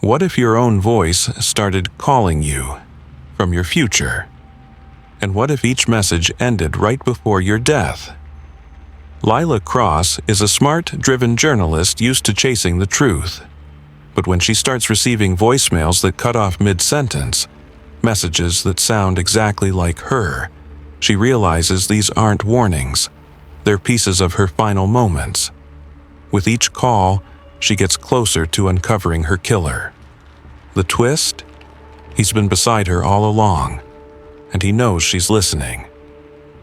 What if your own voice started calling you from your future? And what if each message ended right before your death? Lila Cross is a smart, driven journalist used to chasing the truth. But when she starts receiving voicemails that cut off mid-sentence, messages that sound exactly like her, she realizes these aren't warnings. They're pieces of her final moments. With each call, she gets closer to uncovering her killer. The twist? He's been beside her all along, and he knows she's listening.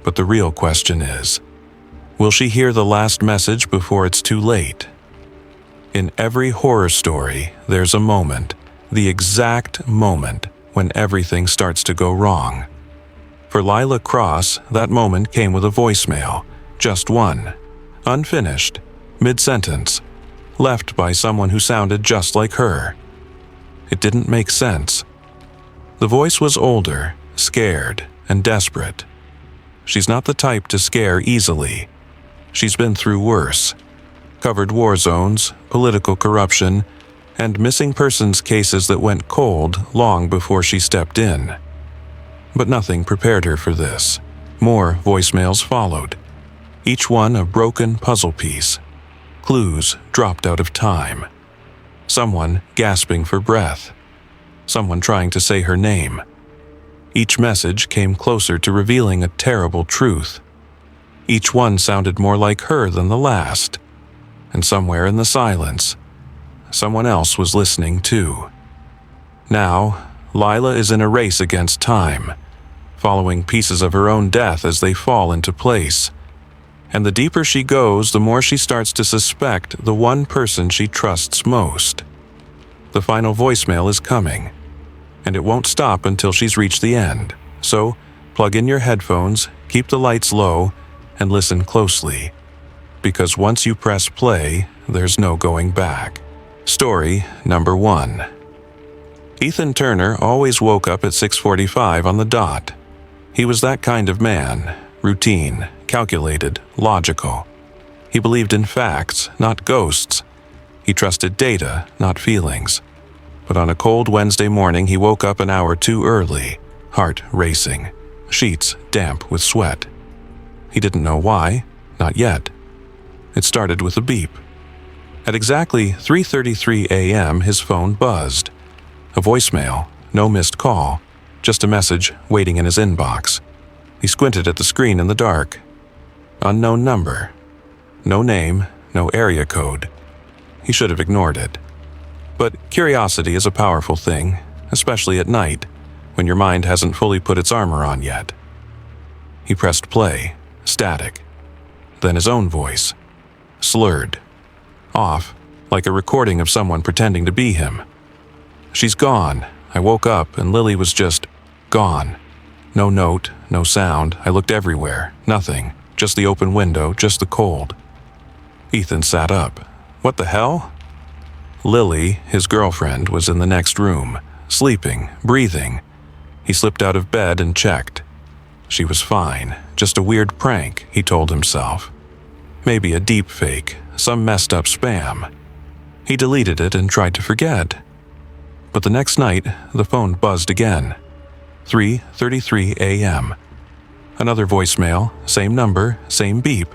But the real question is, will she hear the last message before it's too late? In every horror story, there's a moment, the exact moment, when everything starts to go wrong. For Lila Cross, that moment came with a voicemail, just one, unfinished, mid-sentence, left by someone who sounded just like her. It didn't make sense. The voice was older, scared, and desperate. She's not the type to scare easily. She's been through worse. Covered war zones, political corruption, and missing persons cases that went cold long before she stepped in. But nothing prepared her for this. More voicemails followed, each one a broken puzzle piece. Clues dropped out of time. Someone gasping for breath. Someone trying to say her name. Each message came closer to revealing a terrible truth. Each one sounded more like her than the last. And somewhere in the silence, someone else was listening too. Now, Lila is in a race against time, following pieces of her own death as they fall into place. And the deeper she goes, the more she starts to suspect the one person she trusts most. The final voicemail is coming, and it won't stop until she's reached the end. So, plug in your headphones, keep the lights low, and listen closely. Because once you press play, there's no going back. Story number 1. Ethan Turner always woke up at 6:45 on the dot. He was that kind of man, routine, calculated, logical. He believed in facts, not ghosts. He trusted data, not feelings. But on a cold Wednesday morning, he woke up an hour too early, heart racing, sheets damp with sweat. He didn't know why, not yet. It started with a beep. At exactly 3:33 a.m., his phone buzzed. A voicemail, no missed call, just a message waiting in his inbox. He squinted at the screen in the dark. Unknown number. No name, no area code. He should have ignored it. But curiosity is a powerful thing, especially at night, when your mind hasn't fully put its armor on yet. He pressed play, static. Then his own voice. Slurred. Off, like a recording of someone pretending to be him. She's gone. I woke up and Lily was just gone. No note, no sound. I looked everywhere. Nothing. Just the open window, just the cold. Ethan sat up. What the hell? Lily, his girlfriend, was in the next room, sleeping, breathing. He slipped out of bed and checked. She was fine. Just a weird prank, he told himself. Maybe a deep fake, some messed up spam. He deleted it and tried to forget. But the next night, the phone buzzed again. 3:33 a.m. Another voicemail, same number, same beep.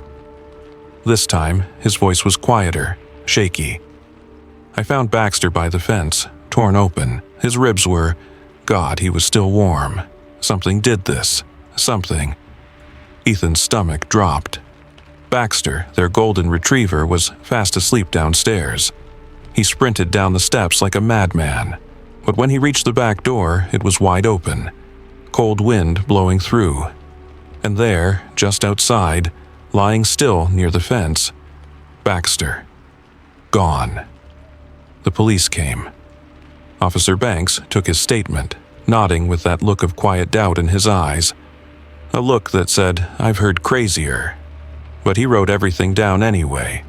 This time, his voice was quieter, shaky. I found Baxter by the fence, torn open. His ribs were, God, he was still warm. Something did this. Something. Ethan's stomach dropped. Baxter, their golden retriever, was fast asleep downstairs. He sprinted down the steps like a madman. But when he reached the back door, it was wide open. Cold wind blowing through. And there, just outside, lying still near the fence, Baxter. Gone. The police came. Officer Banks took his statement, nodding with that look of quiet doubt in his eyes. A look that said, I've heard crazier. But he wrote everything down anyway.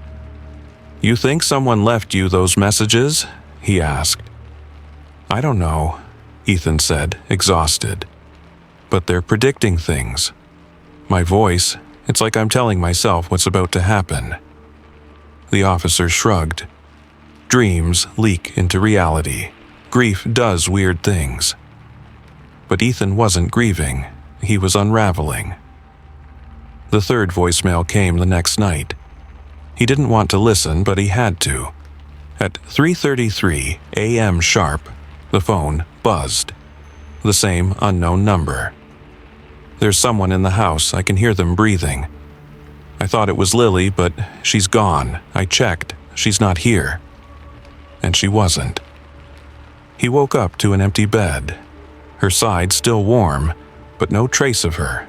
You think someone left you those messages? He asked. I don't know, Ethan said, exhausted. But they're predicting things. My voice, it's like I'm telling myself what's about to happen. The officer shrugged. Dreams leak into reality. Grief does weird things. But Ethan wasn't grieving. He was unraveling. The third voicemail came the next night. He didn't want to listen, but he had to. At 3:33 a.m. sharp, the phone buzzed. The same unknown number. "There's someone in the house. I can hear them breathing. I thought it was Lily, but she's gone. I checked. She's not here." And she wasn't. He woke up to an empty bed. Her side still warm, but no trace of her.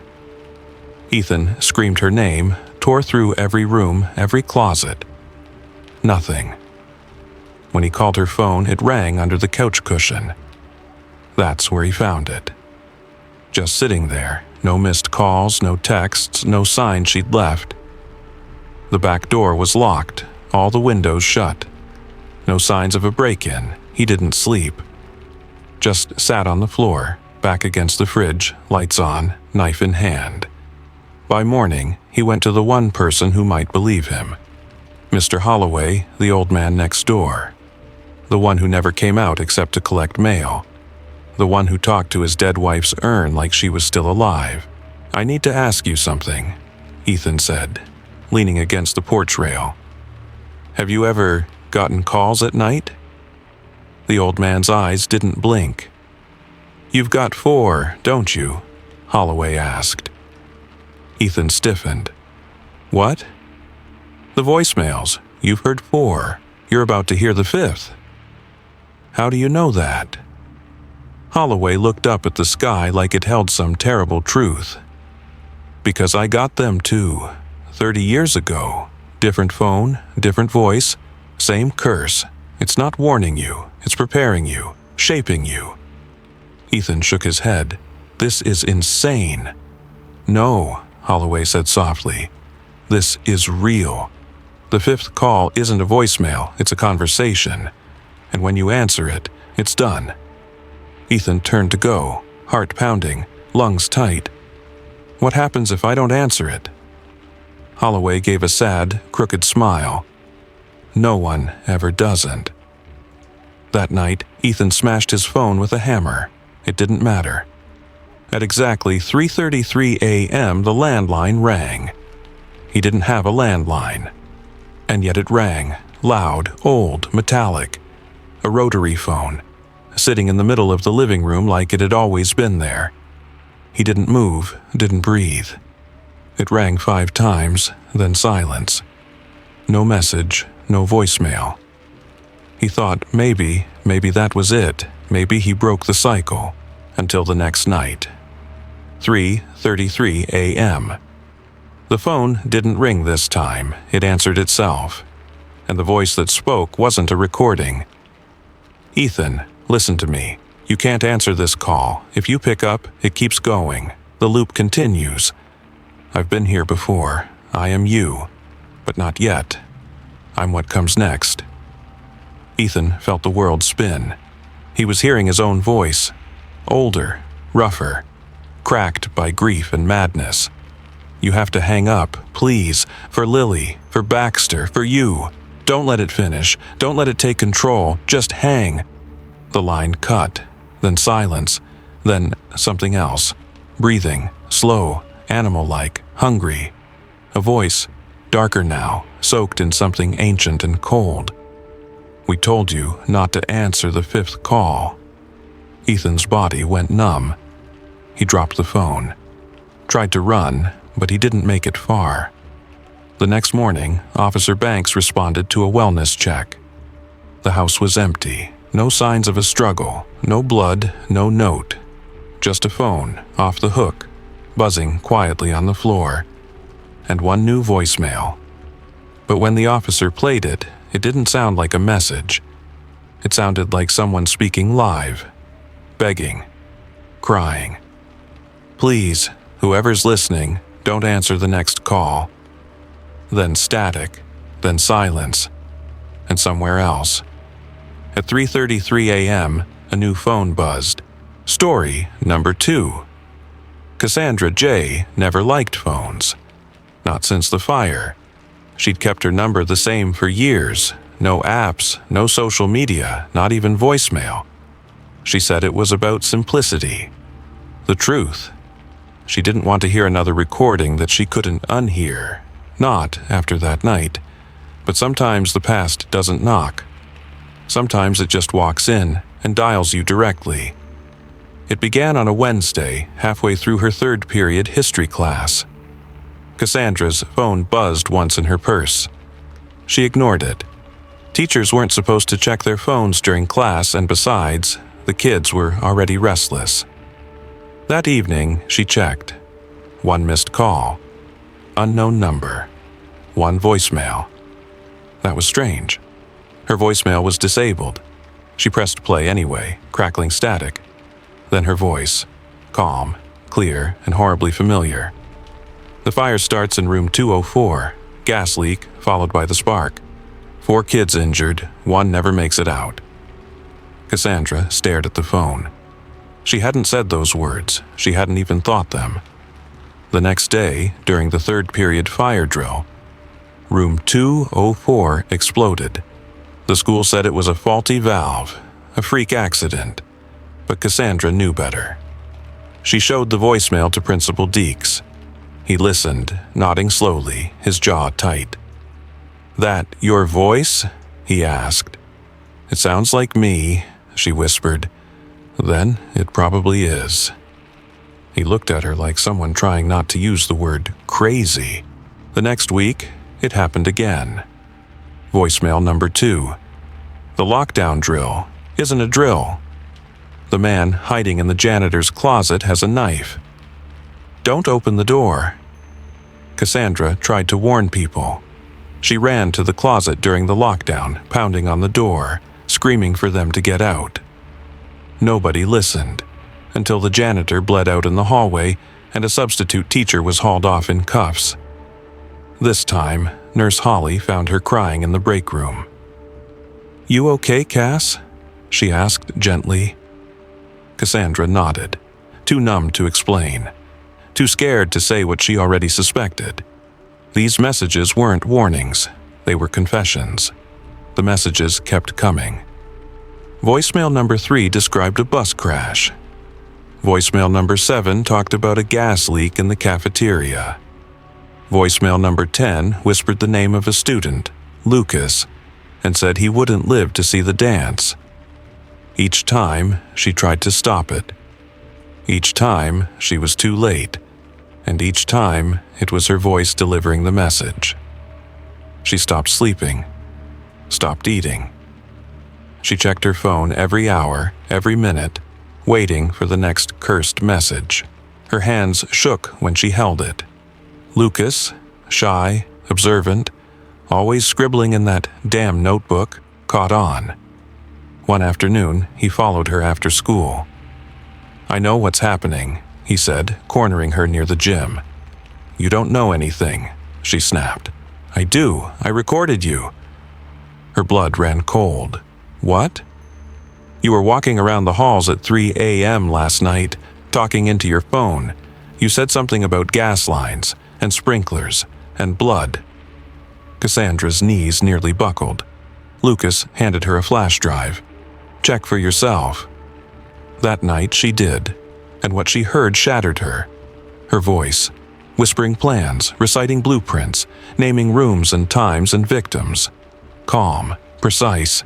Ethan screamed her name, tore through every room, every closet. Nothing. When he called her phone, it rang under the couch cushion. That's where he found it. Just sitting there, no missed calls, no texts, no sign she'd left. The back door was locked, all the windows shut. No signs of a break-in. He didn't sleep. Just sat on the floor, back against the fridge, lights on, knife in hand. By morning, he went to the one person who might believe him. Mr. Holloway, the old man next door. The one who never came out except to collect mail. The one who talked to his dead wife's urn like she was still alive. "I need to ask you something," Ethan said, leaning against the porch rail. "Have you ever gotten calls at night?" The old man's eyes didn't blink. "You've got 4, don't you?" Holloway asked. Ethan stiffened. "What?" "The voicemails. You've heard 4. You're about to hear the 5th. "How do you know that?" Holloway looked up at the sky like it held some terrible truth. "Because I got them too. 30 years ago. Different phone, different voice, same curse. It's not warning you, it's preparing you, shaping you." Ethan shook his head. "This is insane." "No," Holloway said softly. "This is real. The 5th call isn't a voicemail, it's a conversation. And when you answer it, it's done." Ethan turned to go, heart pounding, lungs tight. "What happens if I don't answer it?" Holloway gave a sad, crooked smile. "No one ever doesn't." That night, Ethan smashed his phone with a hammer. It didn't matter. At exactly 3:33 a.m., the landline rang. He didn't have a landline. And yet it rang, loud, old, metallic. A rotary phone, sitting in the middle of the living room like it had always been there. He didn't move, didn't breathe. It rang 5 times, then silence. No message, no voicemail. He thought maybe that was it. Maybe he broke the cycle. Until the next night. 3:33 a.m. The phone didn't ring this time. It answered itself. And the voice that spoke wasn't a recording. "Ethan, listen to me. You can't answer this call. If you pick up, it keeps going. The loop continues. I've been here before. I am you. But not yet. I'm what comes next." Ethan felt the world spin. He was hearing his own voice. Older, rougher, cracked by grief and madness. "You have to hang up, please. For Lily, for Baxter, for you. Don't let it finish. Don't let it take control. Just hang." The line cut, then silence, then something else. Breathing, slow, animal-like, hungry. A voice, darker now, soaked in something ancient and cold. "We told you not to answer the 5th call." Ethan's body went numb. He dropped the phone. Tried to run, but he didn't make it far. The next morning, Officer Banks responded to a wellness check. The house was empty. No signs of a struggle, no blood, no note. Just a phone, off the hook, buzzing quietly on the floor. And one new voicemail. But when the officer played it, it didn't sound like a message. It sounded like someone speaking live, begging, crying. "Please, whoever's listening, don't answer the next call." Then static, then silence, and somewhere else. At 3:33 a.m., a new phone buzzed. Story number 2. Cassandra J. never liked phones. Not since the fire. She'd kept her number the same for years. No apps, no social media, not even voicemail. She said it was about simplicity. The truth. She didn't want to hear another recording that she couldn't unhear. Not after that night. But sometimes the past doesn't knock. Sometimes it just walks in and dials you directly. It began on a Wednesday, halfway through her third period history class. Cassandra's phone buzzed once in her purse. She ignored it. Teachers weren't supposed to check their phones during class, and besides, the kids were already restless. That evening, she checked. 1 missed call. Unknown number. 1 voicemail. That was strange. Her voicemail was disabled. She pressed play anyway, crackling static. Then her voice, calm, clear, and horribly familiar. The fire starts in room 204. Gas leak, followed by the spark. 4 kids injured, 1 never makes it out. Cassandra stared at the phone. She hadn't said those words. She hadn't even thought them. The next day, during the third period fire drill, room 204 exploded. The school said it was a faulty valve, a freak accident, but Cassandra knew better. She showed the voicemail to Principal Deeks. He listened, nodding slowly, his jaw tight. "That your voice?" he asked. "It sounds like me," she whispered. "Then it probably is." He looked at her like someone trying not to use the word crazy. The next week, it happened again. Voicemail number 2. "The lockdown drill isn't a drill. The man hiding in the janitor's closet has a knife. Don't open the door." Cassandra tried to warn people. She ran to the closet during the lockdown, pounding on the door, screaming for them to get out. Nobody listened, until the janitor bled out in the hallway and a substitute teacher was hauled off in cuffs. This time, Nurse Holly found her crying in the break room. "You okay, Cass?" she asked gently. Cassandra nodded, too numb to explain, too scared to say what she already suspected. These messages weren't warnings, they were confessions. The messages kept coming. Voicemail number 3 described a bus crash. Voicemail number 7 talked about a gas leak in the cafeteria. Voicemail number 10 whispered the name of a student, Lucas, and said he wouldn't live to see the dance. Each time, she tried to stop it. Each time, she was too late, and each time, it was her voice delivering the message. She stopped sleeping, stopped eating. She checked her phone every hour, every minute, waiting for the next cursed message. Her hands shook when she held it. Lucas, shy, observant, always scribbling in that damn notebook, caught on. One afternoon, he followed her after school. "I know what's happening," he said, cornering her near the gym. "You don't know anything," she snapped. "I do. I recorded you." Her blood ran cold. "What?" "You were walking around the halls at 3 a.m. last night, talking into your phone. You said something about gas lines, and sprinklers, and blood." Cassandra's knees nearly buckled. Lucas handed her a flash drive. "Check for yourself." That night she did, and what she heard shattered her. Her voice, whispering plans, reciting blueprints, naming rooms and times and victims. Calm, precise,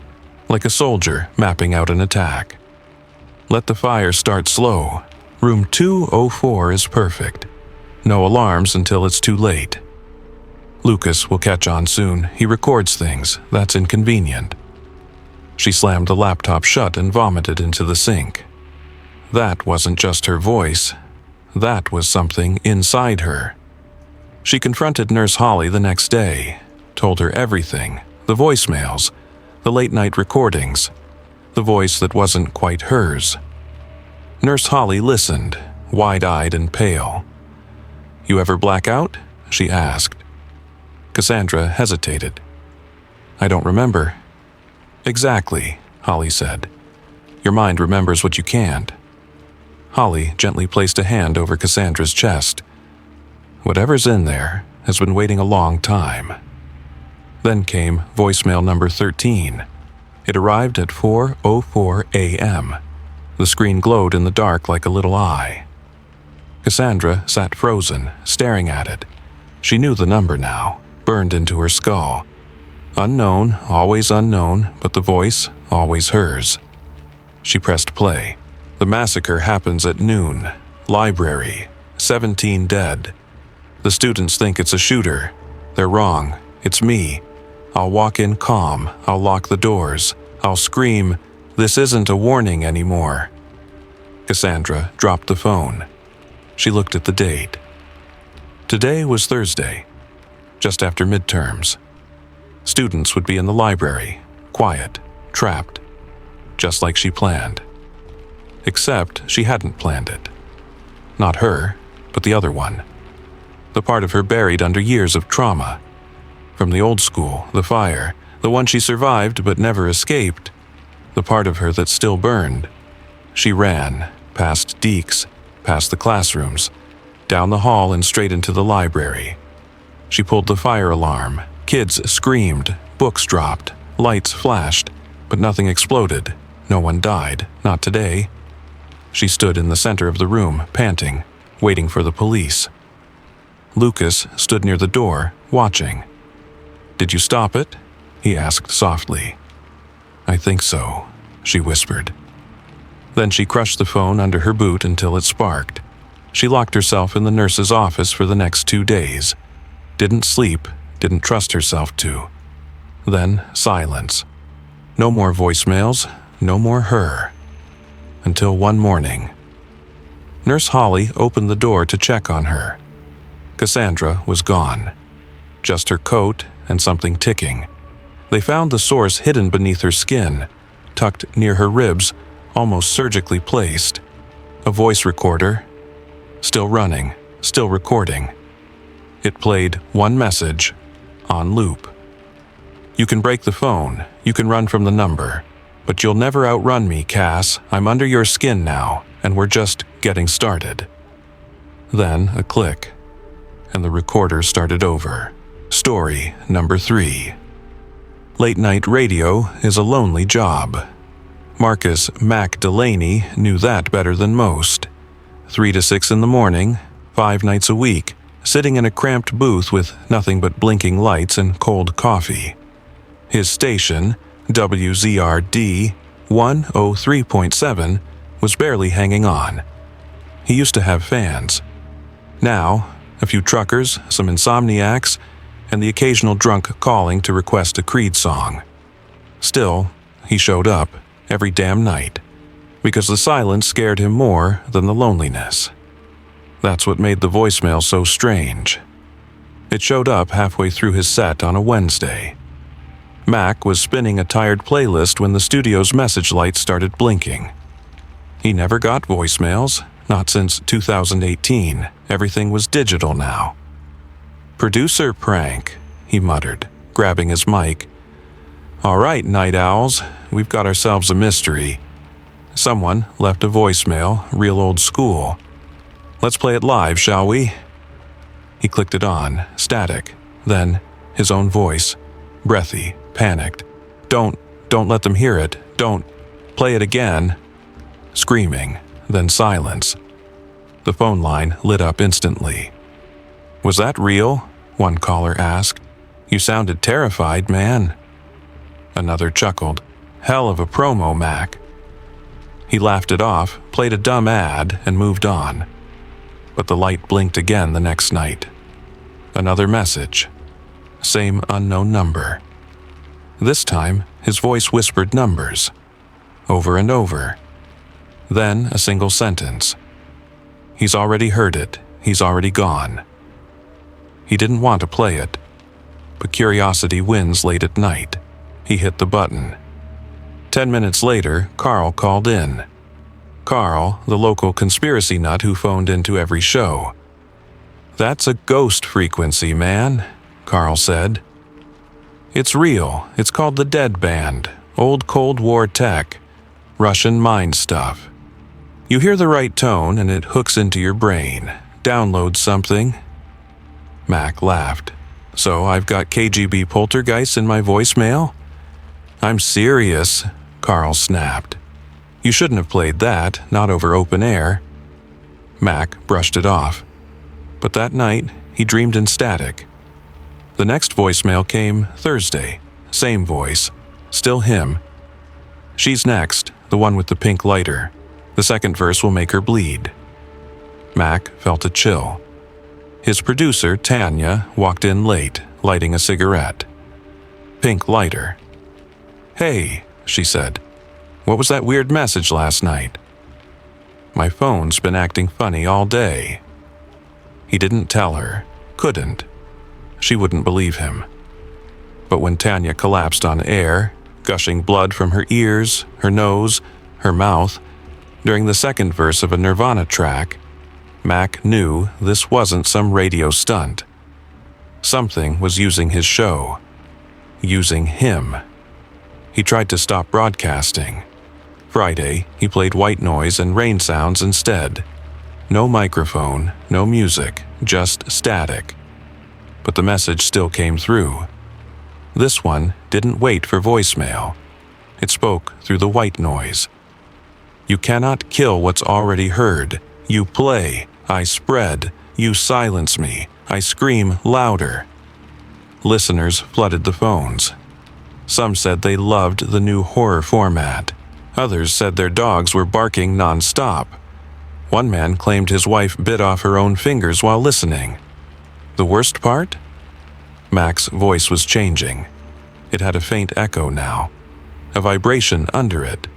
like a soldier mapping out an attack. "Let the fire start slow. Room 204 is perfect. No alarms until it's too late. Lucas will catch on soon. He records things. That's inconvenient." She slammed the laptop shut and vomited into the sink. That wasn't just her voice. That was something inside her. She confronted Nurse Holly the next day, told her everything, the voicemails, the late-night recordings, the voice that wasn't quite hers. Nurse Holly listened, wide-eyed and pale. "You ever black out?" she asked. Cassandra hesitated. "I don't remember." "Exactly," Holly said. "Your mind remembers what you can't." Holly gently placed a hand over Cassandra's chest. "Whatever's in there has been waiting a long time." Then came voicemail number 13. It arrived at 4:04 a.m. The screen glowed in the dark like a little eye. Cassandra sat frozen, staring at it. She knew the number now, burned into her skull. Unknown, always unknown, but the voice, always hers. She pressed play. The massacre happens at noon. Library. 17 dead. The students think it's a shooter. They're wrong. It's me. I'll walk in calm. I'll lock the doors. I'll scream, "This isn't a warning anymore." Cassandra dropped the phone. She looked at the date. Today was Thursday, just after midterms. Students would be in the library, quiet, trapped, just like she planned. Except she hadn't planned it. Not her, but the other one. The part of her buried under years of trauma. From the old school, the fire, the one she survived but never escaped. The part of her that still burned. She ran, past Deeks, past the classrooms, down the hall and straight into the library. She pulled the fire alarm. Kids screamed, books dropped, lights flashed, but nothing exploded. No one died, not today. She stood in the center of the room, panting, waiting for the police. Lucas stood near the door, watching. "Did you stop it?" he asked softly. "I think so," she whispered. Then she crushed the phone under her boot until it sparked. She locked herself in the nurse's office for the next 2 days. Didn't sleep, didn't trust herself to. Then silence. No more voicemails, no more her. Until one morning. Nurse Holly opened the door to check on her. Cassandra was gone. Just her coat and something ticking. They found the source hidden beneath her skin, tucked near her ribs, almost surgically placed. A voice recorder, still running, still recording. It played one message, on loop. "You can break the phone, you can run from the number, but you'll never outrun me, Cass. I'm under your skin now, and we're just getting started." Then a click, and the recorder started over. Story number 3. Late-night radio is a lonely job. Marcus Mac Delaney knew that better than most. 3 to 6 in the morning, 5 nights a week, sitting in a cramped booth with nothing but blinking lights and cold coffee. His station, WZRD 103.7, was barely hanging on. He used to have fans. Now, a few truckers, some insomniacs, and the occasional drunk calling to request a Creed song. Still, he showed up every damn night, because the silence scared him more than the loneliness. That's what made the voicemail so strange. It showed up halfway through his set on a Wednesday. Mac was spinning a tired playlist when the studio's message light started blinking. He never got voicemails, not since 2018. Everything was digital now. "Producer prank," he muttered, grabbing his mic. "All right, night owls, we've got ourselves a mystery. Someone left a voicemail, real old school. Let's play it live, shall we?" He clicked it on, static. Then, his own voice, breathy, panicked. Don't let them hear it. Don't play it again." Screaming, then silence. The phone line lit up instantly. "Was that real?" one caller asked. "You sounded terrified, man." Another chuckled. "Hell of a promo, Mac." He laughed it off, played a dumb ad, and moved on. But the light blinked again the next night. Another message. Same unknown number. This time, his voice whispered numbers. Over and over. Then a single sentence. He's already heard it. He's already gone. He didn't want to play it. But curiosity wins late at night. He hit the button. 10 minutes later, Carl called in. Carl, the local conspiracy nut who phoned into every show. "That's a ghost frequency, man," Carl said. "It's real. It's called the Dead Band. Old Cold War tech. Russian mind stuff. You hear the right tone and it hooks into your brain. Downloads something." Mac laughed. "So I've got KGB poltergeists in my voicemail?" "I'm serious," Carl snapped. You shouldn't have played that, not over open air." Mac brushed it off. But that night, he dreamed in static. The next voicemail came Thursday. Same voice. Still him. "She's next, the one with the pink lighter. The second verse will make her bleed." Mac felt a chill. His producer, Tanya, walked in late, lighting a cigarette. Pink lighter. "Hey," she said. "What was that weird message last night?" "My phone's been acting funny all day." He didn't tell her. Couldn't. She wouldn't believe him. But when Tanya collapsed on air, gushing blood from her ears, her nose, her mouth, during the second verse of a Nirvana track, Mac knew this wasn't some radio stunt. Something was using his show. Using him. He tried to stop broadcasting. Friday, he played white noise and rain sounds instead. No microphone, no music, just static. But the message still came through. This one didn't wait for voicemail. It spoke through the white noise. "You cannot kill what's already heard. You play, I spread. You silence me, I scream louder." Listeners flooded the phones. Some said they loved the new horror format. Others said their dogs were barking non-stop. One man claimed his wife bit off her own fingers while listening. The worst part? Mac's voice was changing. It had a faint echo now, a vibration under it,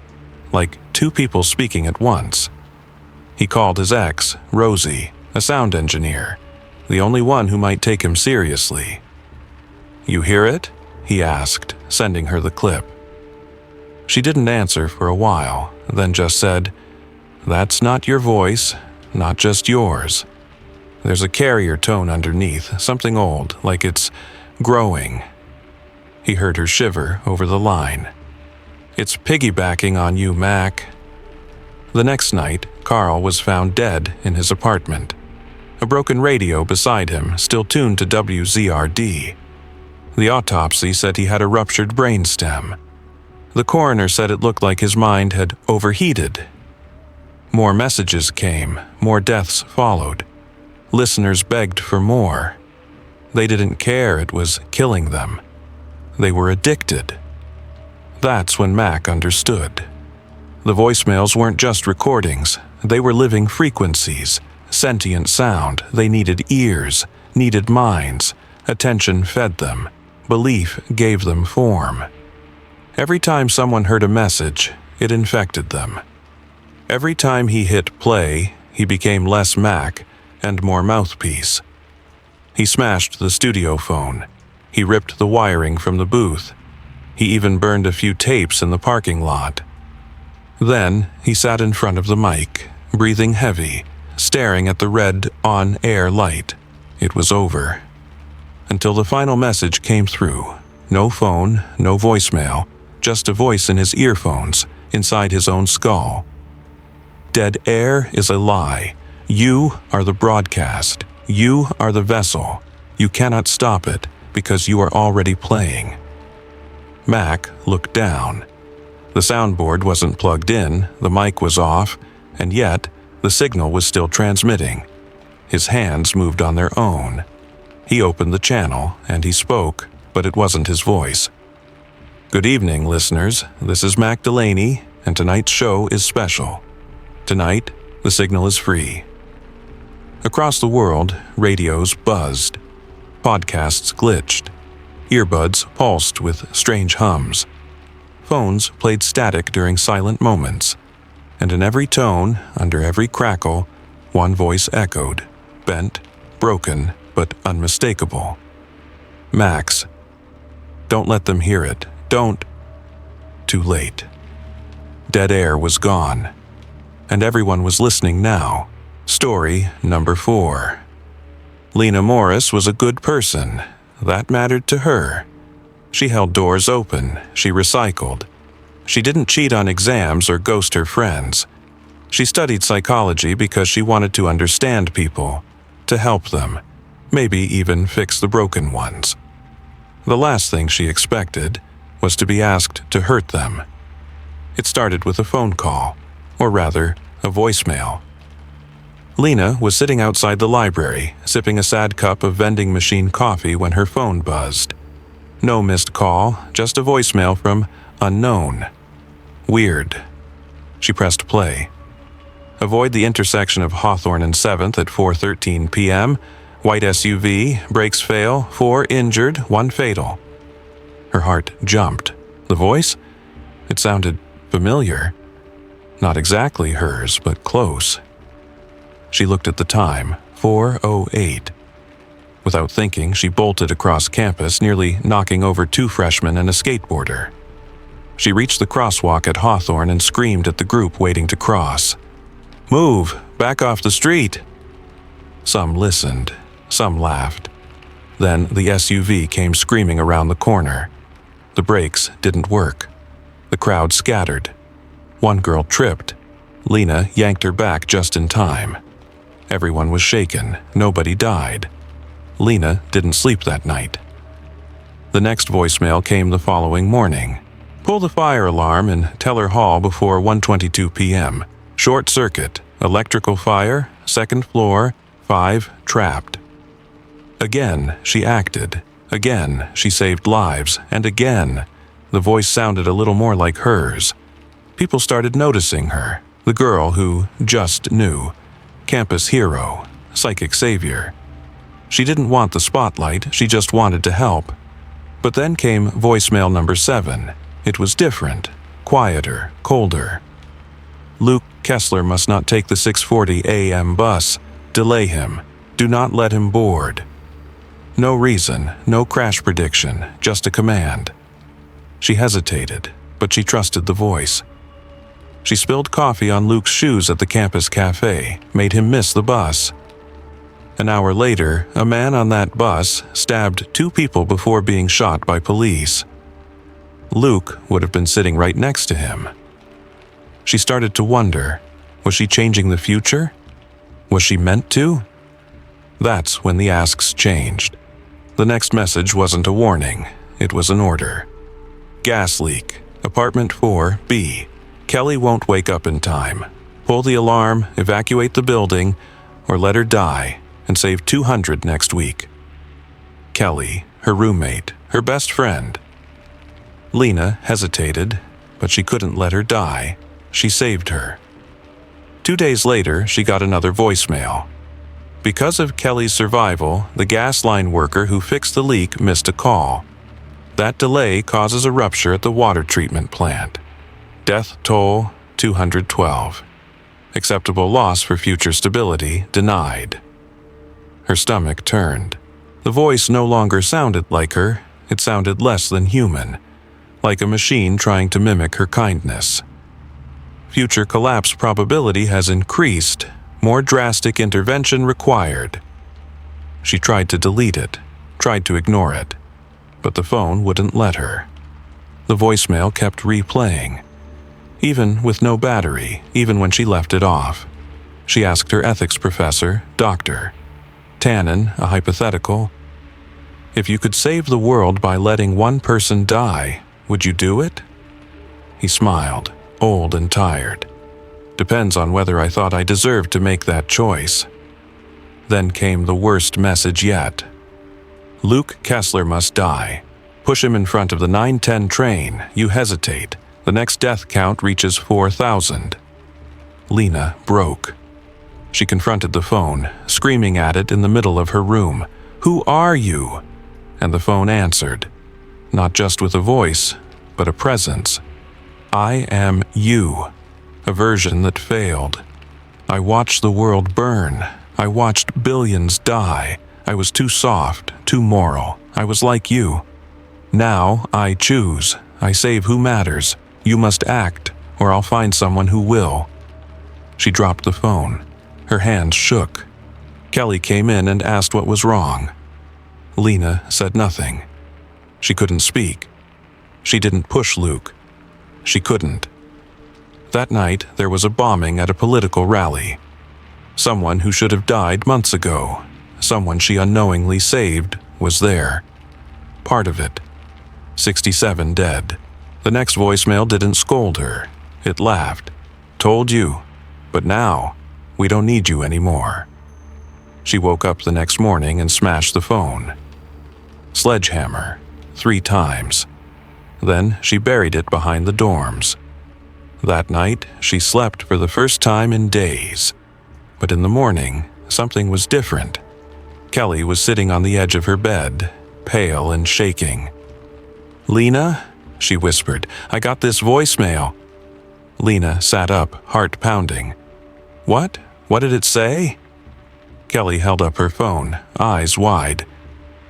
like two people speaking at once. He called his ex, Rosie, a sound engineer, the only one who might take him seriously. "You hear it?" he asked, sending her the clip. She didn't answer for a while, then just said, "That's not your voice, not just yours. There's a carrier tone underneath, something old, like it's growing." He heard her shiver over the line. "It's piggybacking on you, Mac." The next night, Carl was found dead in his apartment. A broken radio beside him, still tuned to WZRD. The autopsy said he had a ruptured brainstem. The coroner said it looked like his mind had overheated. More messages came, more deaths followed. Listeners begged for more. They didn't care it was killing them. They were addicted. That's when Mac understood. The voicemails weren't just recordings. They were living frequencies, sentient sound. They needed ears, needed minds. Attention fed them. Belief gave them form. Every time someone heard a message, it infected them. Every time he hit play, he became less Mac and more mouthpiece. He smashed the studio phone. He ripped the wiring from the booth. He even burned a few tapes in the parking lot. Then he sat in front of the mic, breathing heavy, staring at the red on-air light. It was over. Until the final message came through. No phone, no voicemail, just a voice in his earphones, inside his own skull. "Dead air is a lie. You are the broadcast. You are the vessel. You cannot stop it because you are already playing." Mac looked down. The soundboard wasn't plugged in, the mic was off, and yet the signal was still transmitting. His hands moved on their own. He opened the channel and he spoke, but it wasn't his voice. "Good evening, listeners. This is Mac Delaney, and tonight's show is special. Tonight, the signal is free." Across the world, radios buzzed. Podcasts glitched. Earbuds pulsed with strange hums. Phones played static during silent moments. And in every tone, under every crackle, one voice echoed, bent, broken, but unmistakable. "Max. Don't let them hear it. Don't." Too late. Dead air was gone. And everyone was listening now. Story number 4. Lena Morris was a good person. That mattered to her. She held doors open. She recycled. She didn't cheat on exams or ghost her friends. She studied psychology because she wanted to understand people, to help them, maybe even fix the broken ones. The last thing she expected was to be asked to hurt them. It started with a phone call, or rather, a voicemail. Lena was sitting outside the library, sipping a sad cup of vending machine coffee when her phone buzzed. No missed call, just a voicemail from unknown. Weird. She pressed play. Avoid the intersection of Hawthorne and 7th at 4:13 p.m. White SUV, brakes fail, 4 injured, 1 fatal. Her heart jumped. The voice? It sounded familiar. Not exactly hers, but close. She looked at the time, 4:08. Without thinking, she bolted across campus, nearly knocking over 2 freshmen and a skateboarder. She reached the crosswalk at Hawthorne and screamed at the group waiting to cross. "Move! Back off the street!" Some listened. Some laughed. Then the SUV came screaming around the corner. The brakes didn't work. The crowd scattered. One girl tripped. Lena yanked her back just in time. Everyone was shaken. Nobody died. Lena didn't sleep that night. The next voicemail came the following morning. Pull the fire alarm in Teller Hall before 1:22 p.m. Short circuit, electrical fire, 2nd floor, 5 trapped. Again, she acted. Again, she saved lives. And again, the voice sounded a little more like hers. People started noticing her. The girl who just knew. Campus hero, psychic savior. She didn't want the spotlight, she just wanted to help. But then came voicemail number 7. It was different, quieter, colder. Luke Kessler must not take the 6:40 a.m. bus. Delay him. Do not let him board. No reason, no crash prediction, just a command. She hesitated, but she trusted the voice. She spilled coffee on Luke's shoes at the campus cafe, made him miss the bus. An hour later, a man on that bus stabbed 2 people before being shot by police. Luke would have been sitting right next to him. She started to wonder, was she changing the future? Was she meant to? That's when the asks changed. The next message wasn't a warning, it was an order. Gas leak, apartment 4B. Kelly won't wake up in time. Pull the alarm, evacuate the building, or let her die and save 200 next week. Kelly, her roommate, her best friend. Lena hesitated, but she couldn't let her die. She saved her. 2 days later, she got another voicemail. Because of Kelly's survival, the gas line worker who fixed the leak missed a call. That delay causes a rupture at the water treatment plant. Death toll, 212. Acceptable loss for future stability denied. Her stomach turned. The voice no longer sounded like her, it sounded less than human, like a machine trying to mimic her kindness. Future collapse probability has increased, more drastic intervention required. She tried to delete it, tried to ignore it, but the phone wouldn't let her. The voicemail kept replaying. Even with no battery, even when she left it off. She asked her ethics professor, Dr. Tannen, a hypothetical, if you could save the world by letting one person die, would you do it? He smiled, old and tired. Depends on whether I thought I deserved to make that choice. Then came the worst message yet. Luke Kessler must die. Push him in front of the 9:10 train, you hesitate. The next death count reaches 4,000. Lena broke. She confronted the phone, screaming at it in the middle of her room. Who are you? And the phone answered. Not just with a voice, but a presence. I am you. A version that failed. I watched the world burn. I watched billions die. I was too soft, too moral. I was like you. Now I choose. I save who matters. You must act, or I'll find someone who will. She dropped the phone. Her hands shook. Kelly came in and asked what was wrong. Lena said nothing. She couldn't speak. She didn't push Luke. She couldn't. That night, there was a bombing at a political rally. Someone who should have died months ago, someone she unknowingly saved, was there. Part of it. 67 dead. The next voicemail didn't scold her. It laughed. Told you. But now, we don't need you anymore. She woke up the next morning and smashed the phone. Sledgehammer, 3 times. Then she buried it behind the dorms. That night, she slept for the first time in days. But in the morning, something was different. Kelly was sitting on the edge of her bed, pale and shaking. "Lena," she whispered, "I got this voicemail." Lena sat up, heart pounding. "What? What did it say?" Kelly held up her phone, eyes wide.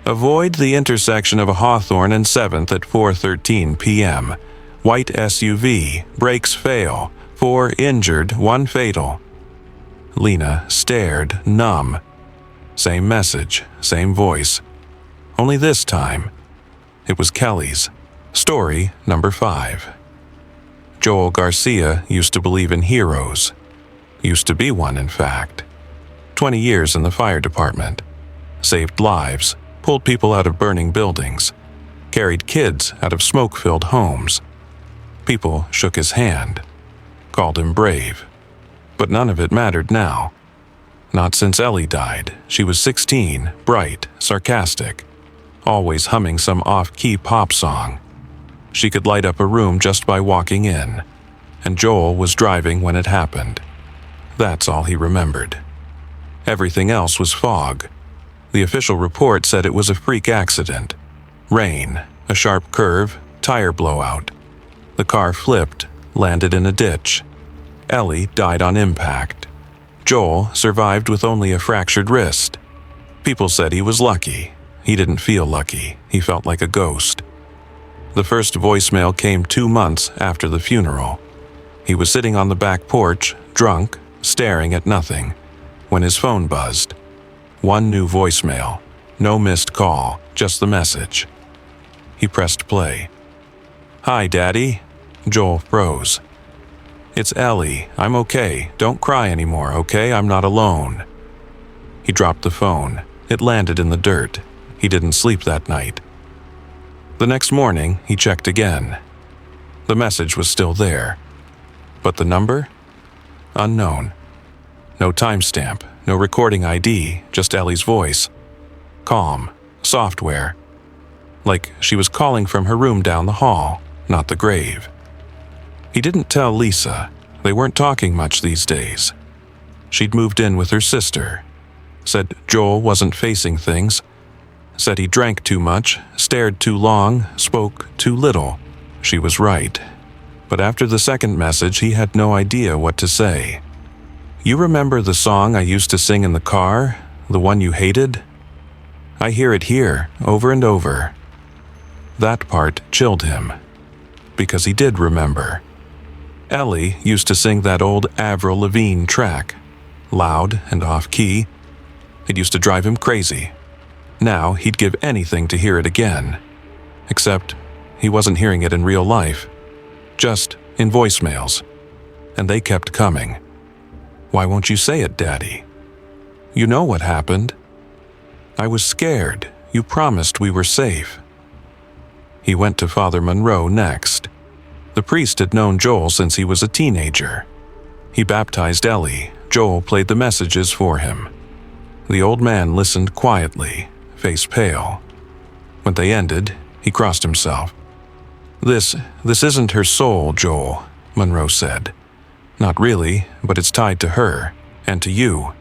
"Avoid the intersection of a Hawthorne and 7th at 4:13 p.m. White SUV, brakes fail, 4 injured, 1 fatal." Lena stared, numb. Same message, same voice. Only this time, it was Kelly's. Story number 5. Joel Garcia used to believe in heroes. Used to be one, in fact. 20 years in the fire department. Saved lives, pulled people out of burning buildings, carried kids out of smoke-filled homes. People shook his hand, called him brave. But none of it mattered now. Not since Ellie died. She was 16, bright, sarcastic, always humming some off-key pop song. She could light up a room just by walking in, and Joel was driving when it happened. That's all he remembered. Everything else was fog. The official report said it was a freak accident. Rain, a sharp curve, tire blowout. The car flipped, landed in a ditch. Ellie died on impact. Joel survived with only a fractured wrist. People said he was lucky. He didn't feel lucky. He felt like a ghost. The first voicemail came 2 months after the funeral. He was sitting on the back porch, drunk, staring at nothing, when his phone buzzed. 1 new voicemail. No missed call, just the message. He pressed play. "Hi, Daddy." Joel froze. "It's Ellie. I'm okay. Don't cry anymore, okay? I'm not alone." He dropped the phone. It landed in the dirt. He didn't sleep that night. The next morning, he checked again. The message was still there. But the number? Unknown. No timestamp, no recording ID, just Ellie's voice. Calm, software. Like she was calling from her room down the hall, not the grave. He didn't tell Lisa. They weren't talking much these days. She'd moved in with her sister. Said Joel wasn't facing things. Said he drank too much, stared too long, spoke too little. She was right. But after the second message, he had no idea what to say. "You remember the song I used to sing in the car? The one you hated? I hear it here, over and over." That part chilled him. Because he did remember. Ellie used to sing that old Avril Lavigne track. Loud and off-key. It used to drive him crazy. Now he'd give anything to hear it again. Except he wasn't hearing it in real life. Just in voicemails. And they kept coming. "Why won't you say it, Daddy? You know what happened. I was scared. You promised we were safe." He went to Father Monroe next. The priest had known Joel since he was a teenager. He baptized Ellie. Joel played the messages for him. The old man listened quietly, face pale. When they ended, he crossed himself. This isn't her soul, Joel," Monroe said. "Not really, but it's tied to her, and to you."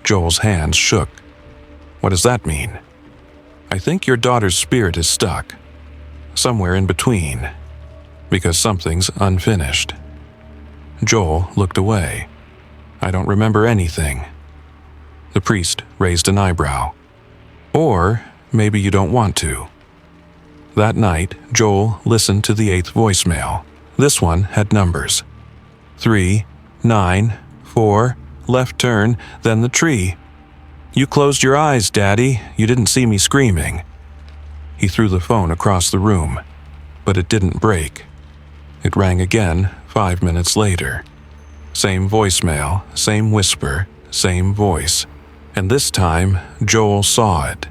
Joel's hands shook. "What does that mean?" "I think your daughter's spirit is stuck. Somewhere in between. Because something's unfinished." Joel looked away. "I don't remember anything." The priest raised an eyebrow. "Or maybe you don't want to." That night, Joel listened to the 8th voicemail. This one had numbers. 3, 9, 4, left turn, then the tree. "You closed your eyes, Daddy. You didn't see me screaming." He threw the phone across the room, but it didn't break. It rang again 5 minutes later. Same voicemail, same whisper, same voice. And this time, Joel saw it.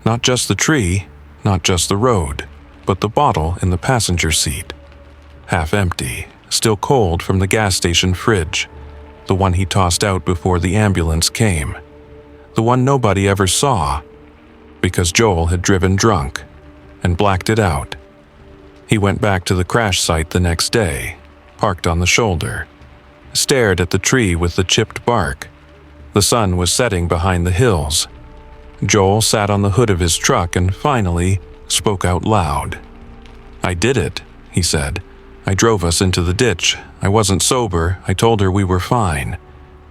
Not just the tree, not just the road, but the bottle in the passenger seat. Half empty, still cold from the gas station fridge, the one he tossed out before the ambulance came, the one nobody ever saw, because Joel had driven drunk and blacked it out. He went back to the crash site the next day, parked on the shoulder, stared at the tree with the chipped bark. The sun was setting behind the hills. Joel sat on the hood of his truck and finally spoke out loud. "I did it," he said. "I drove us into the ditch. I wasn't sober. I told her we were fine."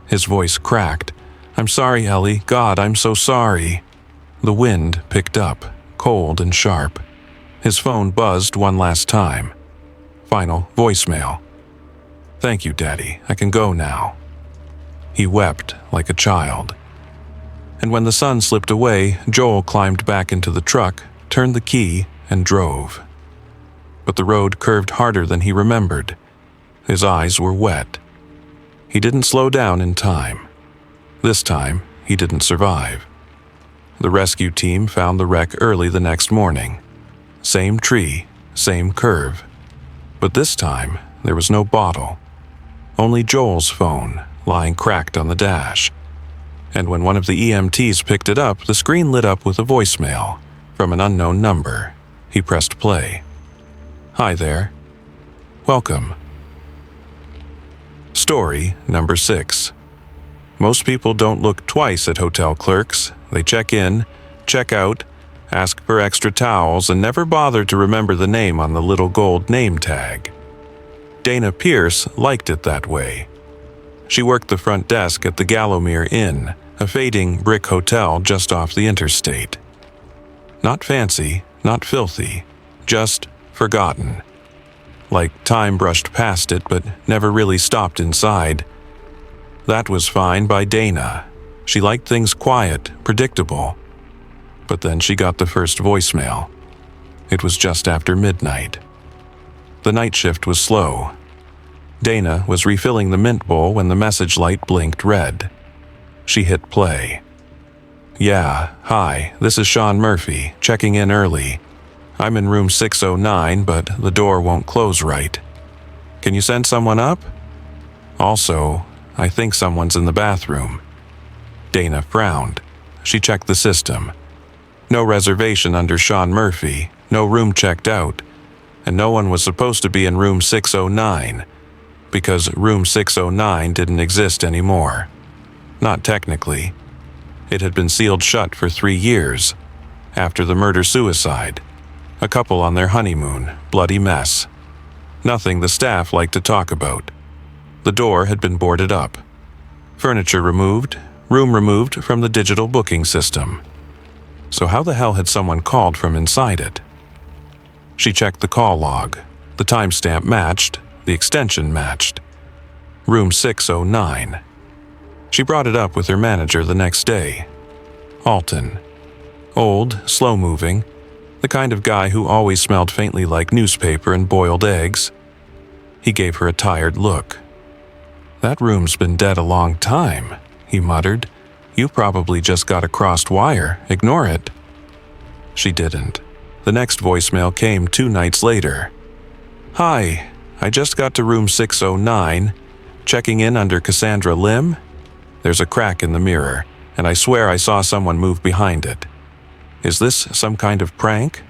His voice cracked. "I'm sorry, Ellie. God, I'm so sorry." The wind picked up, cold and sharp. His phone buzzed one last time. Final voicemail. "Thank you, Daddy. I can go now." He wept like a child. And when the sun slipped away, Joel climbed back into the truck, turned the key, and drove. But the road curved harder than he remembered. His eyes were wet. He didn't slow down in time. This time, he didn't survive. The rescue team found the wreck early the next morning. Same tree, same curve. But this time, there was no bottle. Only Joel's phone, lying cracked on the dash. And when one of the EMTs picked it up, the screen lit up with a voicemail from an unknown number. He pressed play. "Hi there. Welcome." Story number 6. Most people don't look twice at hotel clerks. They check in, check out, ask for extra towels, and never bother to remember the name on the little gold name tag. Dana Pierce liked it that way. She worked the front desk at the Gallowmere Inn, a fading brick hotel just off the interstate. Not fancy, not filthy, just forgotten. Like time brushed past it but never really stopped inside. That was fine by Dana. She liked things quiet, predictable. But then she got the first voicemail. It was just after midnight. The night shift was slow. Dana was refilling the mint bowl when the message light blinked red. She hit play. "Yeah, hi, this is Sean Murphy, checking in early. I'm in room 609, but the door won't close right. Can you send someone up? Also, I think someone's in the bathroom." Dana frowned. She checked the system. No reservation under Sean Murphy, no room checked out, and no one was supposed to be in room 609, because room 609 didn't exist anymore. Not technically. It had been sealed shut for 3 years, after the murder-suicide. A couple on their honeymoon, bloody mess. Nothing the staff liked to talk about. The door had been boarded up. Furniture removed, room removed from the digital booking system. So how the hell had someone called from inside it? She checked the call log. The timestamp matched, the extension matched. Room 609. She brought it up with her manager the next day. Alton. Old, slow-moving, the kind of guy who always smelled faintly like newspaper and boiled eggs. He gave her a tired look. "That room's been dead a long time," he muttered. "You probably just got a crossed wire. Ignore it." She didn't. The next voicemail came 2 nights later. "Hi, I just got to room 609. Checking in under Cassandra Lim? There's a crack in the mirror, and I swear I saw someone move behind it. Is this some kind of prank?"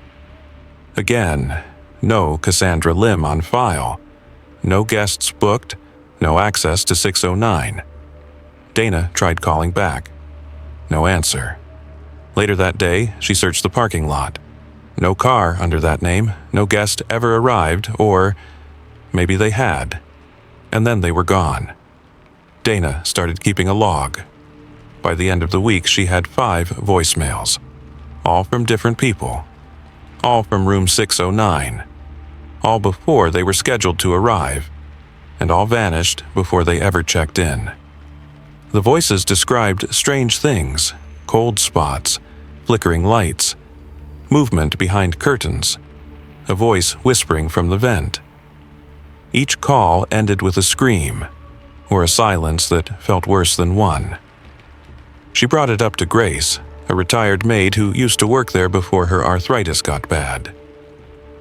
Again, no Cassandra Lim on file. No guests booked, no access to 609. Dana tried calling back. No answer. Later that day, she searched the parking lot. No car under that name, no guest ever arrived, or maybe they had. And then they were gone. Dana started keeping a log. By the end of the week, she had 5 voicemails. All from different people. All from room 609. All before they were scheduled to arrive. And all vanished before they ever checked in. The voices described strange things, cold spots, flickering lights, movement behind curtains, a voice whispering from the vent. Each call ended with a scream, or a silence that felt worse than one. She brought it up to Grace, a retired maid who used to work there before her arthritis got bad.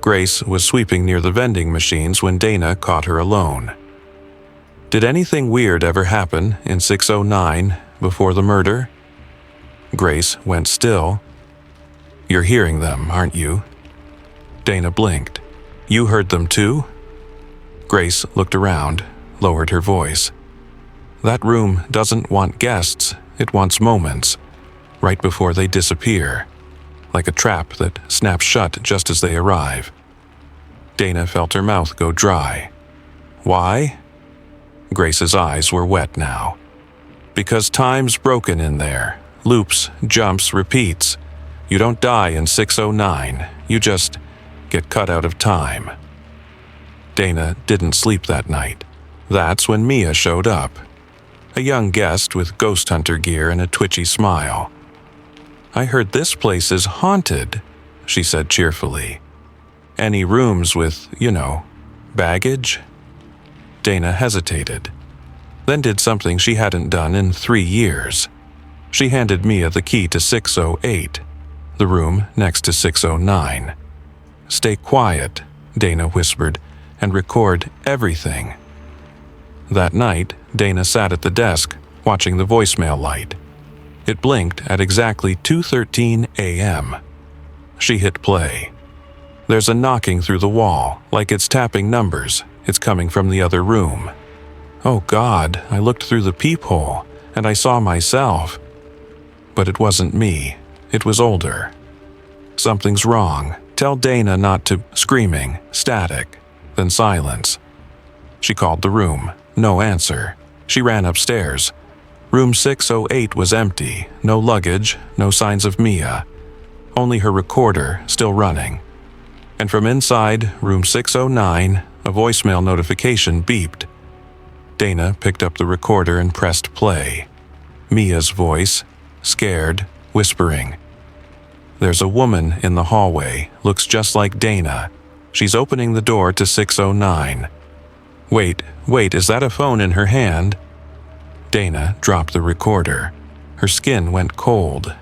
Grace was sweeping near the vending machines when Dana caught her alone. Did anything weird ever happen in 609 before the murder? Grace went still. You're hearing them, aren't you? Dana blinked. You heard them too? Grace looked around, lowered her voice. That room doesn't want guests, it wants moments, right before they disappear, like a trap that snaps shut just as they arrive. Dana felt her mouth go dry. Why? Grace's eyes were wet now. Because time's broken in there. Loops, jumps, repeats. You don't die in 609, you just get cut out of time. Dana didn't sleep that night. That's when Mia showed up. A young guest with ghost hunter gear and a twitchy smile. I heard this place is haunted, she said cheerfully. Any rooms with, baggage? Dana hesitated, then did something she hadn't done in 3 years. She handed Mia the key to 608, the room next to 609. Stay quiet, Dana whispered, and record everything. That night, Dana sat at the desk, watching the voicemail light. It blinked at exactly 2:13 a.m. She hit play. There's a knocking through the wall, like it's tapping numbers. It's coming from the other room. Oh God, I looked through the peephole, and I saw myself. But it wasn't me. It was older. Something's wrong. Tell Dana not to. Screaming, static, then silence. She called the room. No answer. She ran upstairs. Room 608 was empty. No luggage, no signs of Mia. Only her recorder still running. And from inside room 609, a voicemail notification beeped. Dana picked up the recorder and pressed play. Mia's voice, scared, whispering. There's a woman in the hallway, looks just like Dana. She's opening the door to 609. Wait, is that a phone in her hand? Dana dropped the recorder. Her skin went cold,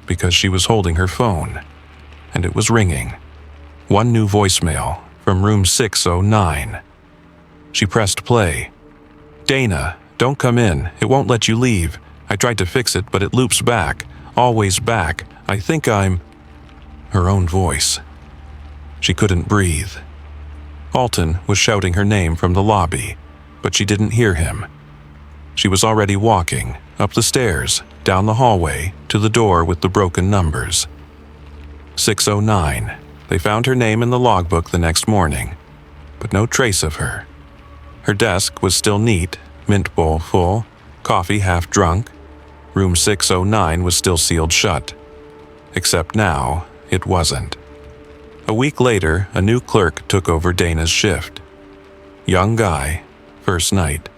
because she was holding her phone, and it was ringing. One new voicemail from room 609. She pressed play. Dana, don't come in. It won't let you leave. I tried to fix it, but it loops back. Always back. I think I'm... Her own voice. She couldn't breathe. Alton was shouting her name from the lobby, but she didn't hear him. She was already walking, up the stairs, down the hallway, to the door with the broken numbers. 609. They found her name in the logbook the next morning, but no trace of her. Her desk was still neat, mint bowl full, coffee half drunk. Room 609 was still sealed shut. Except now, it wasn't. A week later, a new clerk took over Dana's shift. Young guy, first night.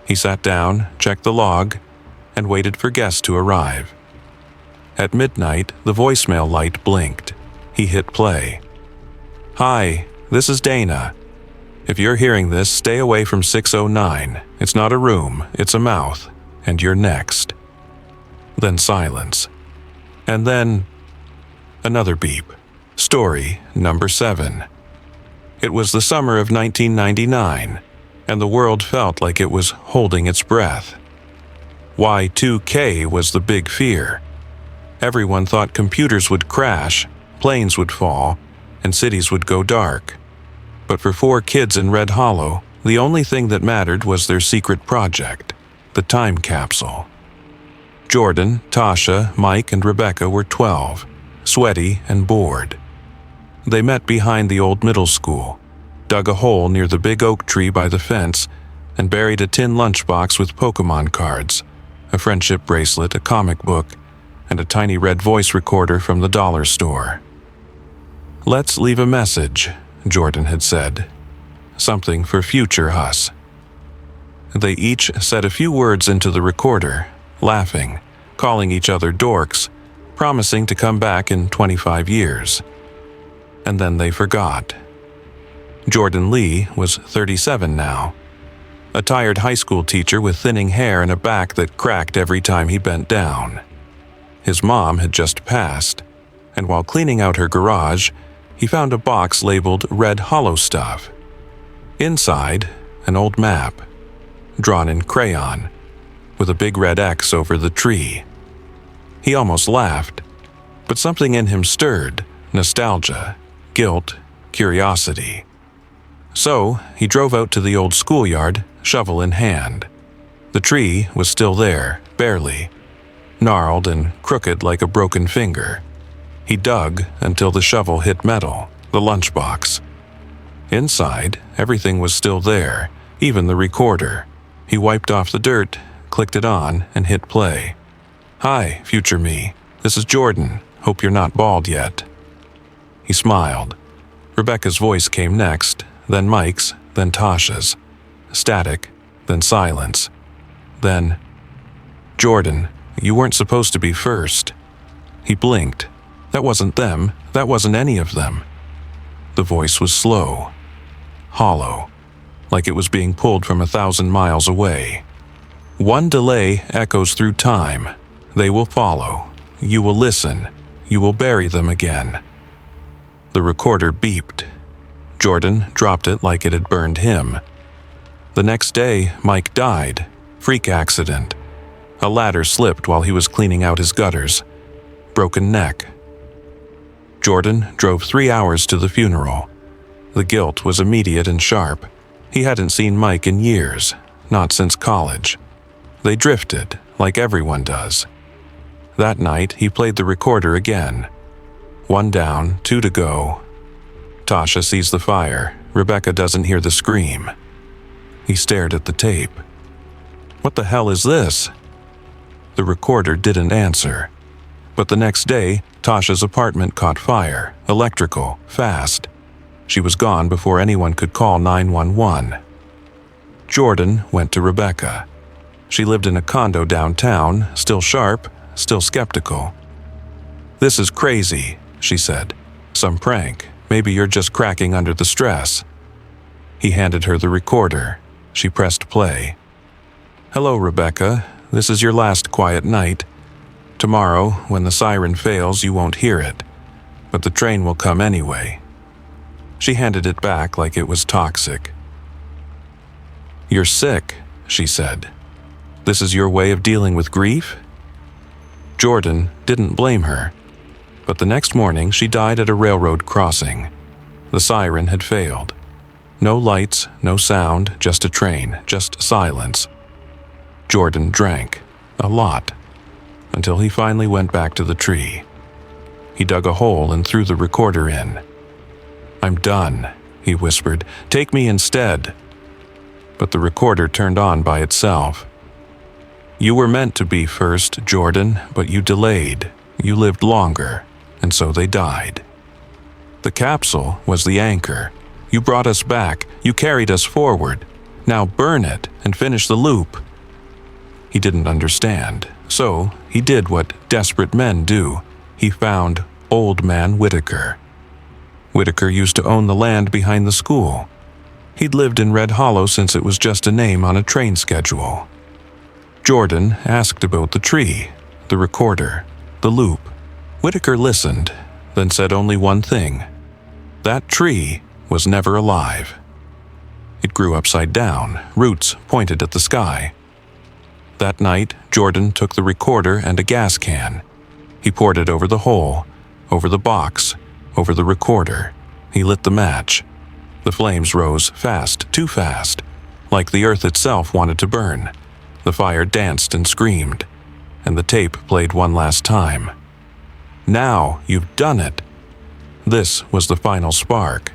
He sat down, checked the log, and waited for guests to arrive. At midnight, the voicemail light blinked. He hit play. Hi, this is Dana. If you're hearing this, stay away from 609. It's not a room, it's a mouth, and you're next. Then silence. And then another beep. Story number 7. It was the summer of 1999, and the world felt like it was holding its breath. Y2K was the big fear. Everyone thought computers would crash, planes would fall, and cities would go dark. But for 4 kids in Red Hollow, the only thing that mattered was their secret project, the time capsule. Jordan, Tasha, Mike, and Rebecca were 12, sweaty and bored. They met behind the old middle school, dug a hole near the big oak tree by the fence, and buried a tin lunchbox with Pokemon cards, a friendship bracelet, a comic book, and a tiny red voice recorder from the dollar store. Let's leave a message, Jordan had said. Something for future us. They each said a few words into the recorder, laughing, calling each other dorks, promising to come back in 25 years. And then they forgot. Jordan Lee was 37 now, a tired high school teacher with thinning hair and a back that cracked every time he bent down. His mom had just passed, and while cleaning out her garage, he found a box labeled Red Hollow Stuff. Inside, an old map, drawn in crayon, with a big red X over the tree. He almost laughed, but something in him stirred: nostalgia, guilt, curiosity. So he drove out to the old schoolyard, shovel in hand. The tree was still there, barely, gnarled and crooked like a broken finger. He dug until the shovel hit metal, the lunchbox. Inside, everything was still there, even the recorder. He wiped off the dirt, clicked it on, and hit play. "Hi, future me. This is Jordan. Hope you're not bald yet." He smiled. Rebecca's voice came next, then Mike's, then Tasha's. Static, then silence. Then, "Jordan, you weren't supposed to be first." He blinked. That wasn't them. That wasn't any of them. The voice was slow, hollow, like it was being pulled from 1,000 miles away. "One delay echoes through time. They will follow. You will listen. You will bury them again." The recorder beeped. Jordan dropped it like it had burned him. The next day, Mike died. Freak accident. A ladder slipped while he was cleaning out his gutters. Broken neck. Jordan drove 3 hours to the funeral. The guilt was immediate and sharp. He hadn't seen Mike in years, not since college. They drifted, like everyone does. That night, he played the recorder again. 1 down, 2 to go. Tasha sees the fire. Rebecca doesn't hear the scream. He stared at the tape. What the hell is this? The recorder didn't answer. But the next day, Tasha's apartment caught fire, electrical, fast. She was gone before anyone could call 911. Jordan went to Rebecca. She lived in a condo downtown, still sharp, still skeptical. "This is crazy," she said. "Some prank. Maybe you're just cracking under the stress." He handed her the recorder. She pressed play. "Hello, Rebecca. This is your last quiet night. Tomorrow, when the siren fails, you won't hear it. But the train will come anyway." She handed it back like it was toxic. "You're sick," she said. "This is your way of dealing with grief?" Jordan didn't blame her. But the next morning, she died at a railroad crossing. The siren had failed. No lights, no sound, just a train, just silence. Jordan drank. A lot. Until he finally went back to the tree. He dug a hole and threw the recorder in. "I'm done," he whispered. "Take me instead." But the recorder turned on by itself. "You were meant to be first, Jordan, but you delayed. You lived longer, and so they died. The capsule was the anchor. You brought us back. You carried us forward. Now burn it and finish the loop." He didn't understand, so he did what desperate men do. He found Old Man Whitaker. Whitaker used to own the land behind the school. He'd lived in Red Hollow since it was just a name on a train schedule. Jordan asked about the tree, the recorder, the loop. Whitaker listened, then said only one thing. That tree was never alive. It grew upside down, roots pointed at the sky. That night, Jordan took the recorder and a gas can. He poured it over the hole, over the box, over the recorder. He lit the match. The flames rose fast, too fast, like the earth itself wanted to burn. The fire danced and screamed, and the tape played one last time. "Now you've done it." This was the final spark.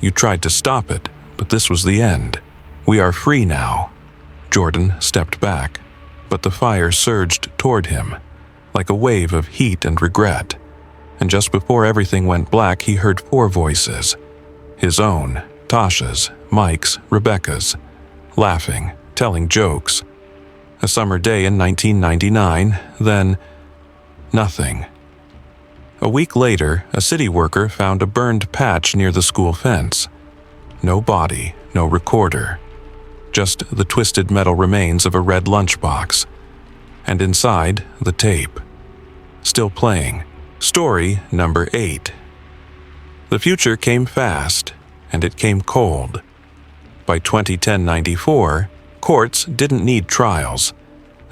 You tried to stop it, but this was the end. We are free now. Jordan stepped back, but the fire surged toward him, like a wave of heat and regret. And just before everything went black, he heard 4 voices. His own, Tasha's, Mike's, Rebecca's, laughing, telling jokes. A summer day in 1999, then nothing. A week later, a city worker found a burned patch near the school fence. No body, no recorder. Just the twisted metal remains of a red lunchbox. And inside, the tape. Still playing. Story number 8. The future came fast, and it came cold. By 2010-94, courts didn't need trials.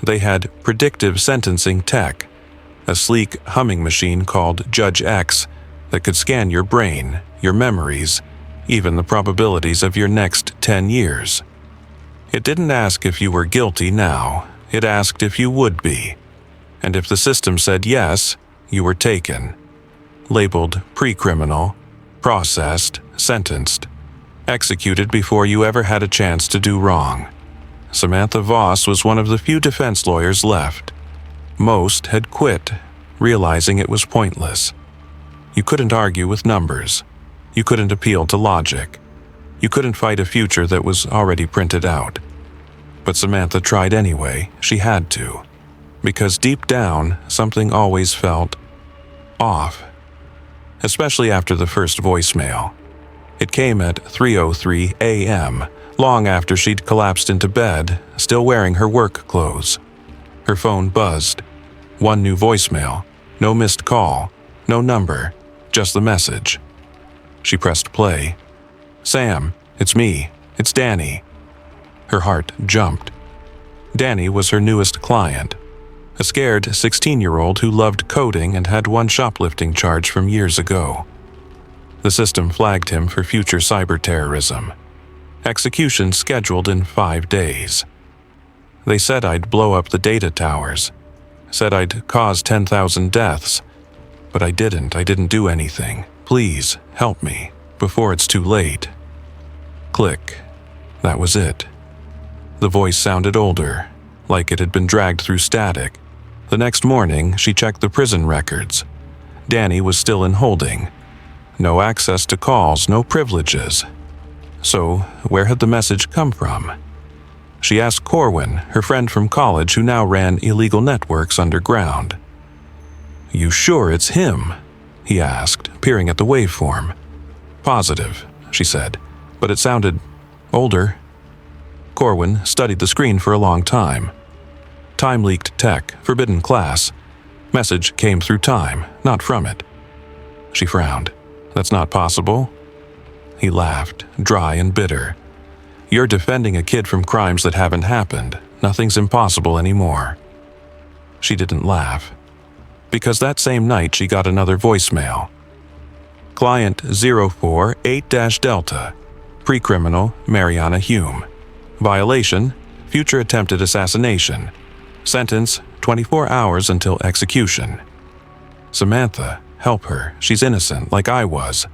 They had predictive sentencing tech, a sleek humming machine called Judge X that could scan your brain, your memories, even the probabilities of your next 10 years. It didn't ask if you were guilty now, it asked if you would be. And if the system said yes, you were taken. Labeled pre-criminal, processed, sentenced, executed before you ever had a chance to do wrong. Samantha Voss was one of the few defense lawyers left. Most had quit, realizing it was pointless. You couldn't argue with numbers. You couldn't appeal to logic. You couldn't fight a future that was already printed out. But Samantha tried anyway. She had to. Because deep down, something always felt off. Especially after the first voicemail. It came at 3:03 a.m., long after she'd collapsed into bed, still wearing her work clothes. Her phone buzzed. One new voicemail. No missed call. No number. Just the message. She pressed play. "Sam, it's me. It's Danny." Her heart jumped. Danny was her newest client. A scared 16-year-old who loved coding and had one shoplifting charge from years ago. The system flagged him for future cyber terrorism. Execution scheduled in 5 days. They said I'd blow up the data towers. Said I'd cause 10,000 deaths. But I didn't. I didn't do anything. Please, help me, before it's too late. Click. That was it. The voice sounded older, like it had been dragged through static. The next morning, she checked the prison records. Danny was still in holding. No access to calls, no privileges. So, where had the message come from? She asked Corwin, her friend from college who now ran illegal networks underground. "You sure it's him?" he asked, peering at the waveform. "Positive," she said, but it sounded older. Corwin studied the screen for a long time. Time-leaked tech, forbidden class. Message came through time, not from it. She frowned. "That's not possible." He laughed, dry and bitter. "You're defending a kid from crimes that haven't happened. Nothing's impossible anymore." She didn't laugh. Because that same night she got another voicemail. Client 048-Delta. Pre-criminal Mariana Hume. Violation, future attempted assassination. Sentence, 24 hours until execution. "Samantha, help her. She's innocent, like I was."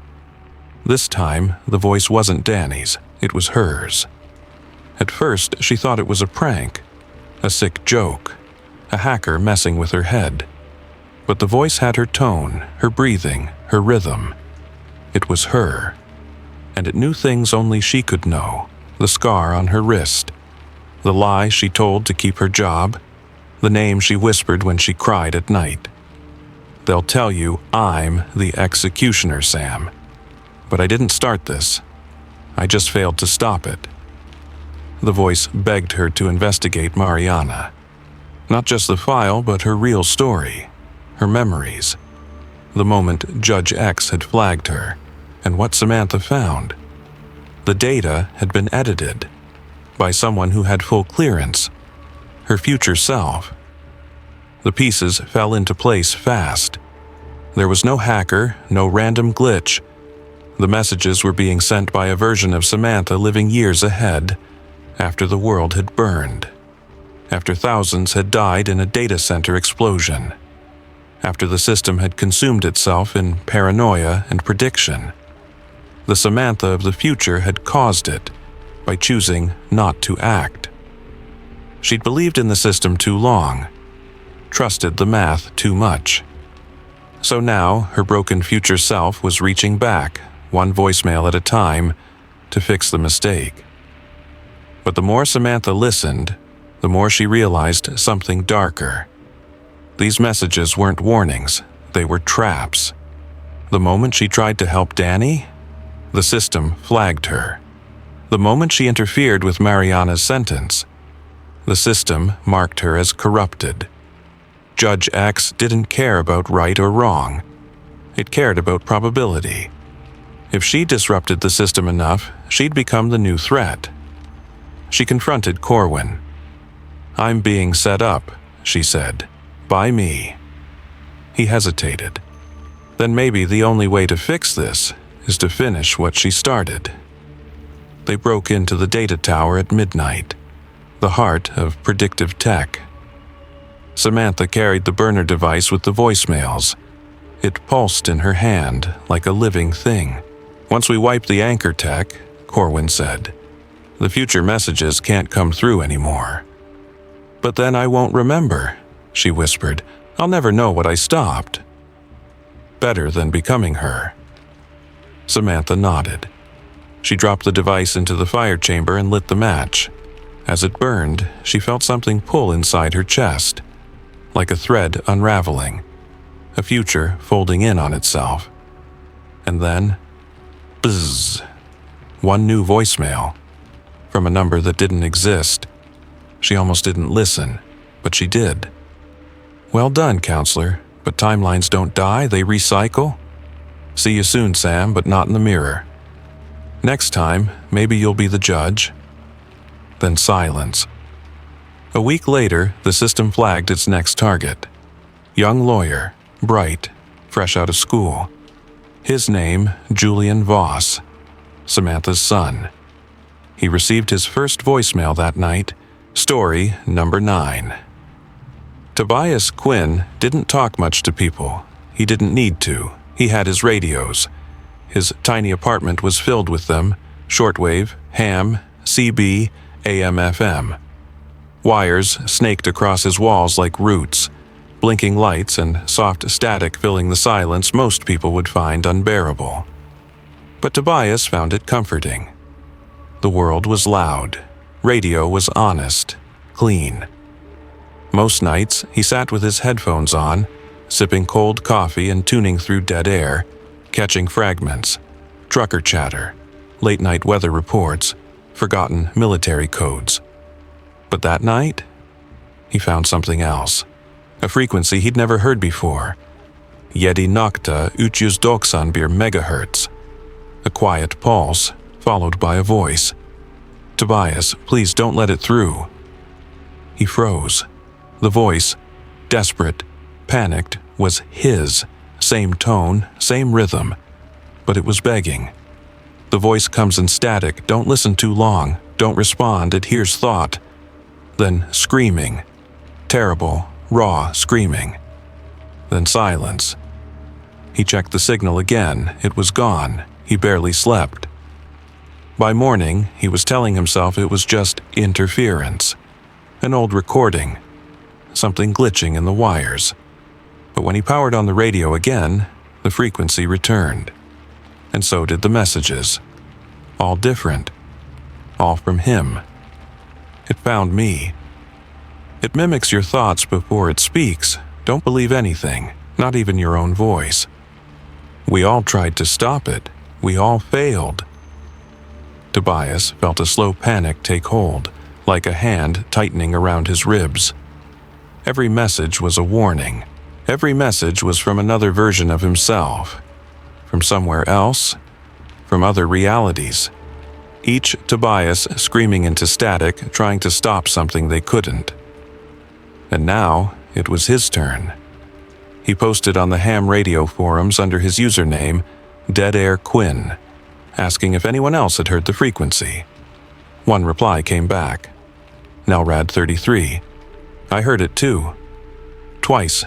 This time, the voice wasn't Danny's. It was hers. At first, she thought it was a prank. A sick joke. A hacker messing with her head. But the voice had her tone, her breathing, her rhythm. It was her. And it knew things only she could know. The scar on her wrist. The lie she told to keep her job. The name she whispered when she cried at night. "They'll tell you I'm the executioner, Sam. But I didn't start this. I just failed to stop it." The voice begged her to investigate Mariana. Not just the file, but her real story. Her memories. The moment Judge X had flagged her, and what Samantha found. The data had been edited by someone who had full clearance. Her future self. The pieces fell into place fast. There was no hacker, no random glitch. The messages were being sent by a version of Samantha living years ahead, after the world had burned. After thousands had died in a data center explosion. After the system had consumed itself in paranoia and prediction. The Samantha of the future had caused it by choosing not to act. She'd believed in the system too long, trusted the math too much. So now, her broken future self was reaching back, one voicemail at a time, to fix the mistake. But the more Samantha listened, the more she realized something darker. These messages weren't warnings, they were traps. The moment she tried to help Danny, the system flagged her. The moment she interfered with Mariana's sentence, the system marked her as corrupted. Judge X didn't care about right or wrong. It cared about probability. If she disrupted the system enough, she'd become the new threat. She confronted Corwin. "I'm being set up," she said, "by me." He hesitated. Then maybe the only way to fix this is to finish what she started. They broke into the data tower at midnight, the heart of predictive tech. Samantha carried the burner device with the voicemails. It pulsed in her hand like a living thing. "Once we wipe the anchor tech," Corwin said, "the future messages can't come through anymore." "But then I won't remember," she whispered. "I'll never know what I stopped." Better than becoming her. Samantha nodded. She dropped the device into the fire chamber and lit the match. As it burned, she felt something pull inside her chest, like a thread unraveling, a future folding in on itself. And then, buzz, one new voicemail, from a number that didn't exist. She almost didn't listen, but she did. "Well done, counselor, but timelines don't die, they recycle. See you soon, Sam, but not in the mirror. Next time, maybe you'll be the judge." Then silence. A week later, the system flagged its next target. Young lawyer, bright, fresh out of school. His name, Julian Voss, Samantha's son. He received his first voicemail that night, story number 9. Tobias Quinn didn't talk much to people. He didn't need to. He had his radios. His tiny apartment was filled with them, shortwave, ham, CB, AM/FM. Wires snaked across his walls like roots, blinking lights and soft static filling the silence most people would find unbearable. But Tobias found it comforting. The world was loud. Radio was honest, clean. Most nights, he sat with his headphones on, sipping cold coffee and tuning through dead air, catching fragments, trucker chatter, late-night weather reports, forgotten military codes. But that night, he found something else, a frequency he'd never heard before. Yedi Nocta Uchiusdoksanbir megahertz. A quiet pulse, followed by a voice. "Tobias, please don't let it through." He froze. The voice, desperate, panicked, was his. Same tone, same rhythm. But it was begging. The voice comes in static. Don't listen too long. Don't respond. It hears thought. Then screaming. Terrible, raw screaming. Then silence. He checked the signal again. It was gone. He barely slept. By morning, he was telling himself it was just interference. An old recording. Something glitching in the wires. But when he powered on the radio again, the frequency returned. And so did the messages. All different. All from him. It found me. It mimics your thoughts before it speaks. Don't believe anything, not even your own voice. We all tried to stop it. We all failed. Tobias felt a slow panic take hold, like a hand tightening around his ribs. Every message was a warning. Every message was from another version of himself. From somewhere else. From other realities. Each Tobias screaming into static, trying to stop something they couldn't. And now, it was his turn. He posted on the ham radio forums under his username, Dead Air Quinn, asking if anyone else had heard the frequency. One reply came back. Nelrad 33. I heard it too. Twice.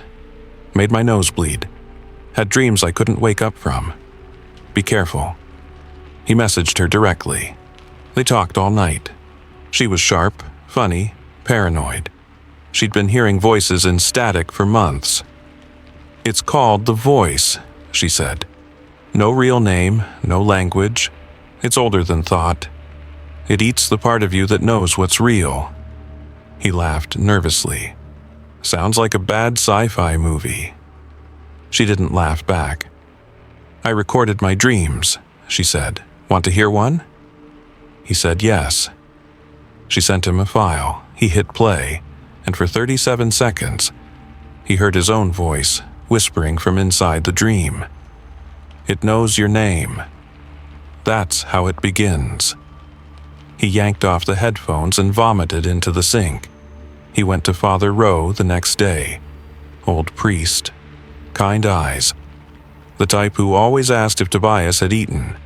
Made my nose bleed. Had dreams I couldn't wake up from. Be careful. He messaged her directly. They talked all night. She was sharp, funny, paranoid. She'd been hearing voices in static for months. It's called the voice, she said. No real name, no language. It's older than thought. It eats the part of you that knows what's real. He laughed nervously. Sounds like a bad sci-fi movie. She didn't laugh back. I recorded my dreams, she said. Want to hear one? He said yes. She sent him a file. He hit play, and for 37 seconds, he heard his own voice whispering from inside the dream. It knows your name. That's how it begins. He yanked off the headphones and vomited into the sink. He went to Father Rowe the next day. Old priest. Kind eyes. The type who always asked if Tobias had eaten.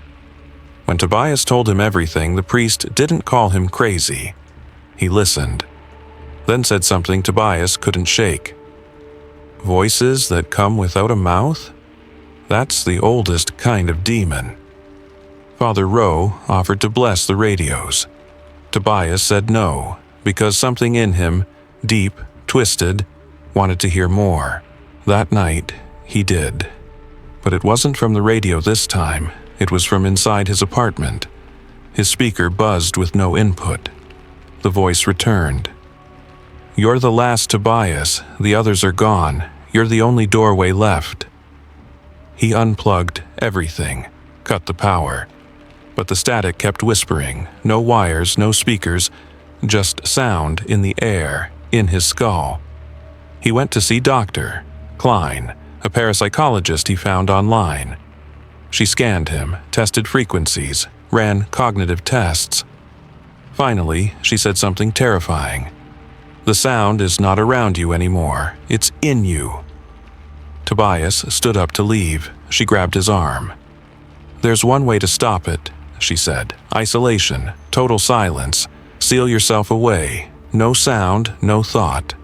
When Tobias told him everything, the priest didn't call him crazy. He listened, then said something Tobias couldn't shake. Voices that come without a mouth? That's the oldest kind of demon. Father Rowe offered to bless the radios. Tobias said no, because something in him, deep, twisted, wanted to hear more. That night, he did. But it wasn't from the radio this time. It was from inside his apartment. His speaker buzzed with no input. The voice returned. "You're the last Tobias. The others are gone. You're the only doorway left." He unplugged everything, cut the power. But the static kept whispering. No wires, no speakers, just sound in the air, in his skull. He went to see Dr. Klein, a parapsychologist he found online. She scanned him, tested frequencies, ran cognitive tests. Finally, she said something terrifying. "The sound is not around you anymore. It's in you." Tobias stood up to leave. She grabbed his arm. "There's one way to stop it," she said. "Isolation, total silence. Seal yourself away. No sound, no thought."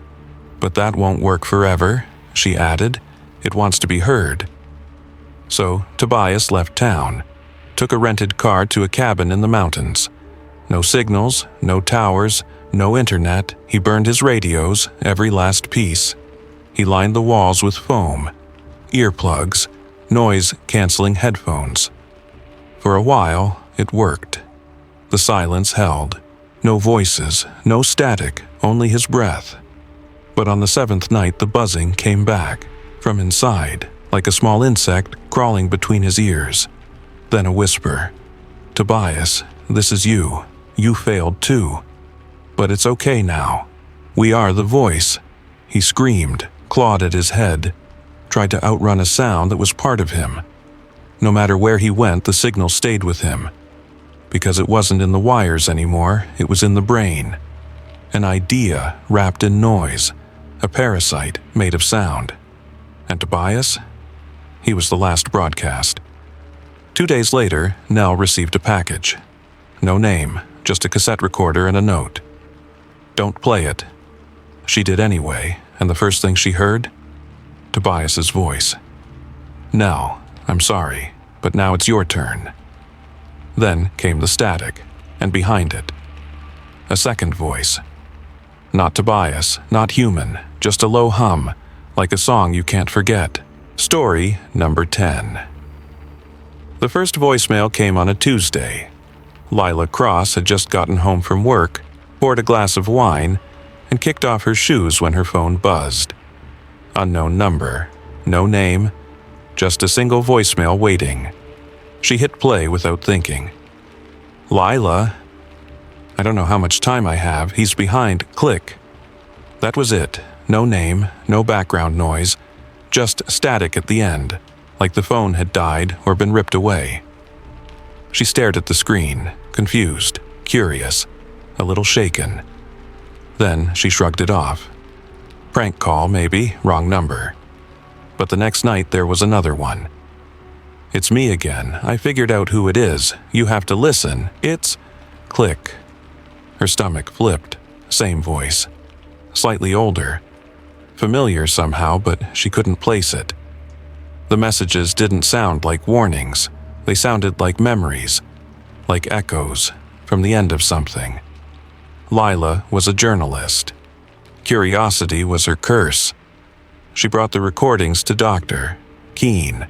"But that won't work forever," she added. "It wants to be heard." So Tobias left town, took a rented car to a cabin in the mountains. No signals, no towers, no internet. He burned his radios, every last piece. He lined the walls with foam, earplugs, noise-canceling headphones. For a while, it worked. The silence held. No voices, no static, only his breath. But on the 7th night, the buzzing came back, from inside, like a small insect crawling between his ears. Then a whisper. "Tobias, this is you. You failed too. But it's okay now. We are the voice." He screamed, clawed at his head, tried to outrun a sound that was part of him. No matter where he went, the signal stayed with him. Because it wasn't in the wires anymore, it was in the brain. An idea wrapped in noise, a parasite made of sound. And Tobias? He was the last broadcast. 2 days later, Nell received a package. No name, just a cassette recorder and a note. "Don't play it." She did anyway, and the first thing she heard? Tobias's voice. "Nell, I'm sorry, but now it's your turn." Then came the static, and behind it, a second voice. Not Tobias, not human, just a low hum, like a song you can't forget. Story number 10. The first voicemail came on a Tuesday. Lila Cross had just gotten home from work, poured a glass of wine, and kicked off her shoes when her phone buzzed. Unknown number, no name, just a single voicemail waiting. She hit play without thinking. "Lila? I don't know how much time I have. He's behind. Click." That was it. No name, no background noise, just static at the end, like the phone had died or been ripped away. She stared at the screen, confused, curious, a little shaken. Then she shrugged it off. Prank call, maybe, wrong number. But the next night there was another one. "It's me again. I figured out who it is. You have to listen. It's..." Click. Her stomach flipped. Same voice. Slightly older. Familiar somehow, but she couldn't place it. The messages didn't sound like warnings. They sounded like memories, like echoes from the end of something. Lila was a journalist. Curiosity was her curse. She brought the recordings to Dr. Keen,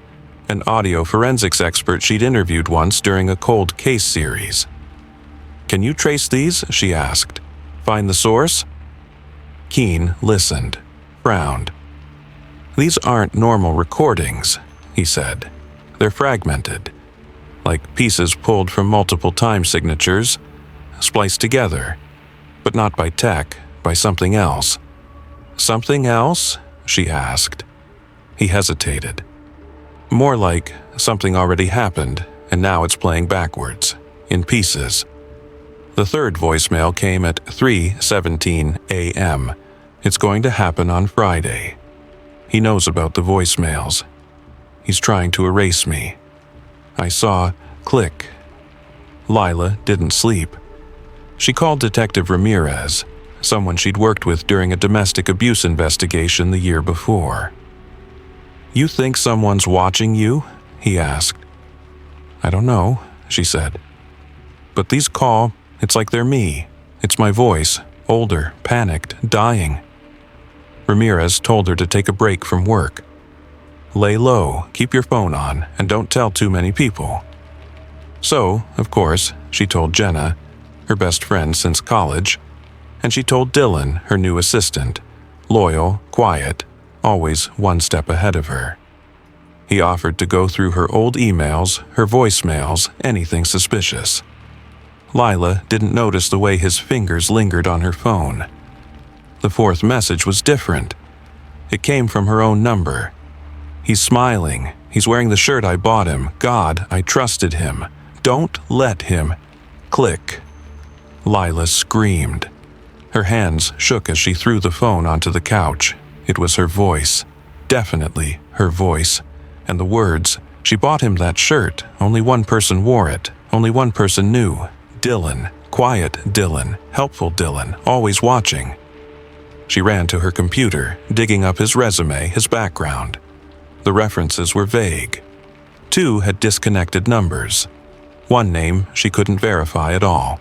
an audio forensics expert she'd interviewed once during a cold case series. "Can you trace these?" she asked. "Find the source?" Keen listened, frowned. "These aren't normal recordings," he said. "They're fragmented, like pieces pulled from multiple time signatures, spliced together, but not by tech, by something else." "Something else?" she asked. He hesitated. "More like something already happened, and now it's playing backwards, in pieces. The third voicemail came at 3:17 a.m. It's going to happen on Friday. He knows about the voicemails. He's trying to erase me. I saw click. Lila didn't sleep. She called Detective Ramirez, someone she'd worked with during a domestic abuse investigation the year before. "You think someone's watching you?" he asked. "I don't know," she said. "But these call, it's like they're me. It's my voice, older, panicked, dying." Ramirez told her to take a break from work. "Lay low, keep your phone on, and don't tell too many people." So, of course, she told Jenna, her best friend since college, and she told Dylan, her new assistant, loyal, quiet, always one step ahead of her. He offered to go through her old emails, her voicemails, anything suspicious. Lila didn't notice the way his fingers lingered on her phone. The fourth message was different. It came from her own number. "He's smiling. He's wearing the shirt I bought him. God, I trusted him. Don't let him." Click. Lila screamed. Her hands shook as she threw the phone onto the couch. It was her voice. Definitely her voice. And the words, "She bought him that shirt. Only one person wore it. Only one person knew. Dylan. Quiet Dylan. Helpful Dylan. Always watching." She ran to her computer, digging up his resume, his background. The references were vague. 2 had disconnected numbers. One name she couldn't verify at all.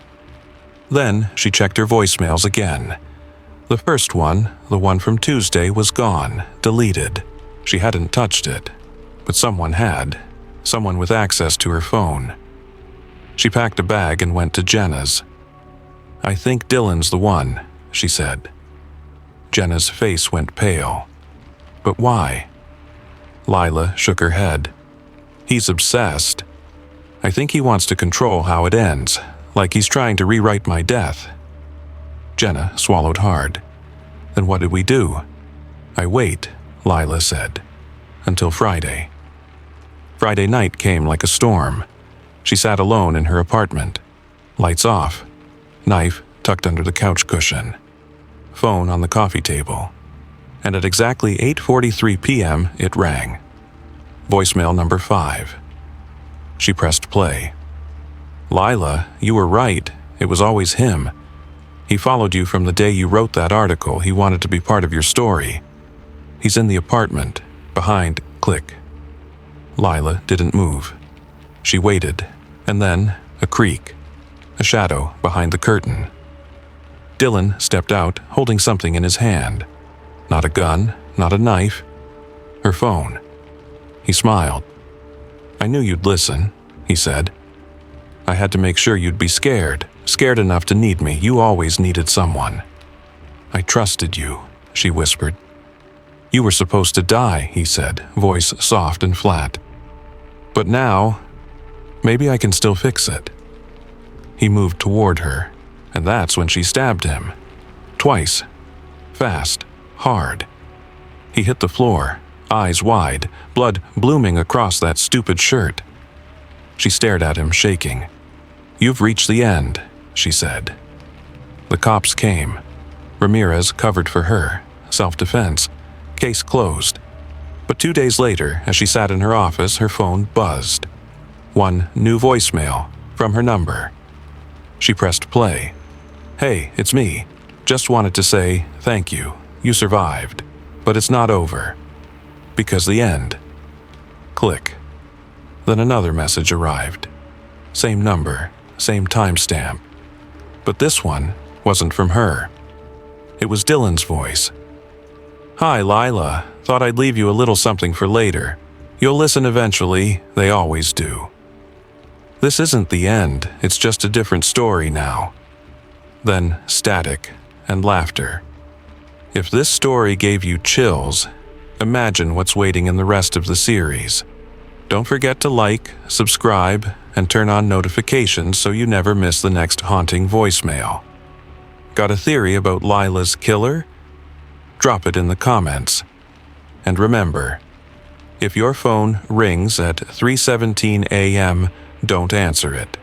Then she checked her voicemails again. The first one, the one from Tuesday, was gone, deleted. She hadn't touched it, but someone had. Someone with access to her phone. She packed a bag and went to Jenna's. "I think Dylan's the one," she said. Jenna's face went pale. "But why?" Lila shook her head. "He's obsessed. I think he wants to control how it ends, like he's trying to rewrite my death." Jenna swallowed hard. "Then what did we do?" "I wait," Lila said, "until Friday." Friday night came like a storm. She sat alone in her apartment. Lights off. Knife tucked under the couch cushion. Phone on the coffee table. And at exactly 8:43 p.m. it rang. Voicemail number 5. She pressed play. "Lila, you were right. It was always him. He followed you from the day you wrote that article. He wanted to be part of your story. He's in the apartment, behind click." Lila didn't move. She waited, and then a creak, a shadow behind the curtain. Dylan stepped out, holding something in his hand. Not a gun, not a knife. Her phone. He smiled. "I knew you'd listen," he said. "I had to make sure you'd be scared enough to need me. You always needed someone." "I trusted you," she whispered. "You were supposed to die," he said, voice soft and flat. "But now, maybe I can still fix it." He moved toward her, and that's when she stabbed him. Twice. Fast. Hard. He hit the floor, eyes wide, blood blooming across that stupid shirt. She stared at him, shaking. "You've reached the end," she said. The cops came. Ramirez covered for her. Self-defense. Case closed. But 2 days later, as she sat in her office, her phone buzzed. One new voicemail from her number. She pressed play. "Hey, it's me. Just wanted to say thank you. You survived. But it's not over. Because the end." Click. Then another message arrived. Same number, same timestamp. But this one wasn't from her. It was Dylan's voice. "Hi, Lila. Thought I'd leave you a little something for later. You'll listen eventually. They always do. This isn't the end. It's just a different story now." Then static and laughter. If this story gave you chills, imagine what's waiting in the rest of the series. Don't forget to like, subscribe, and turn on notifications so you never miss the next haunting voicemail. Got a theory about Lila's killer? Drop it in the comments. And remember, if your phone rings at 3:17 a.m., Don't answer it.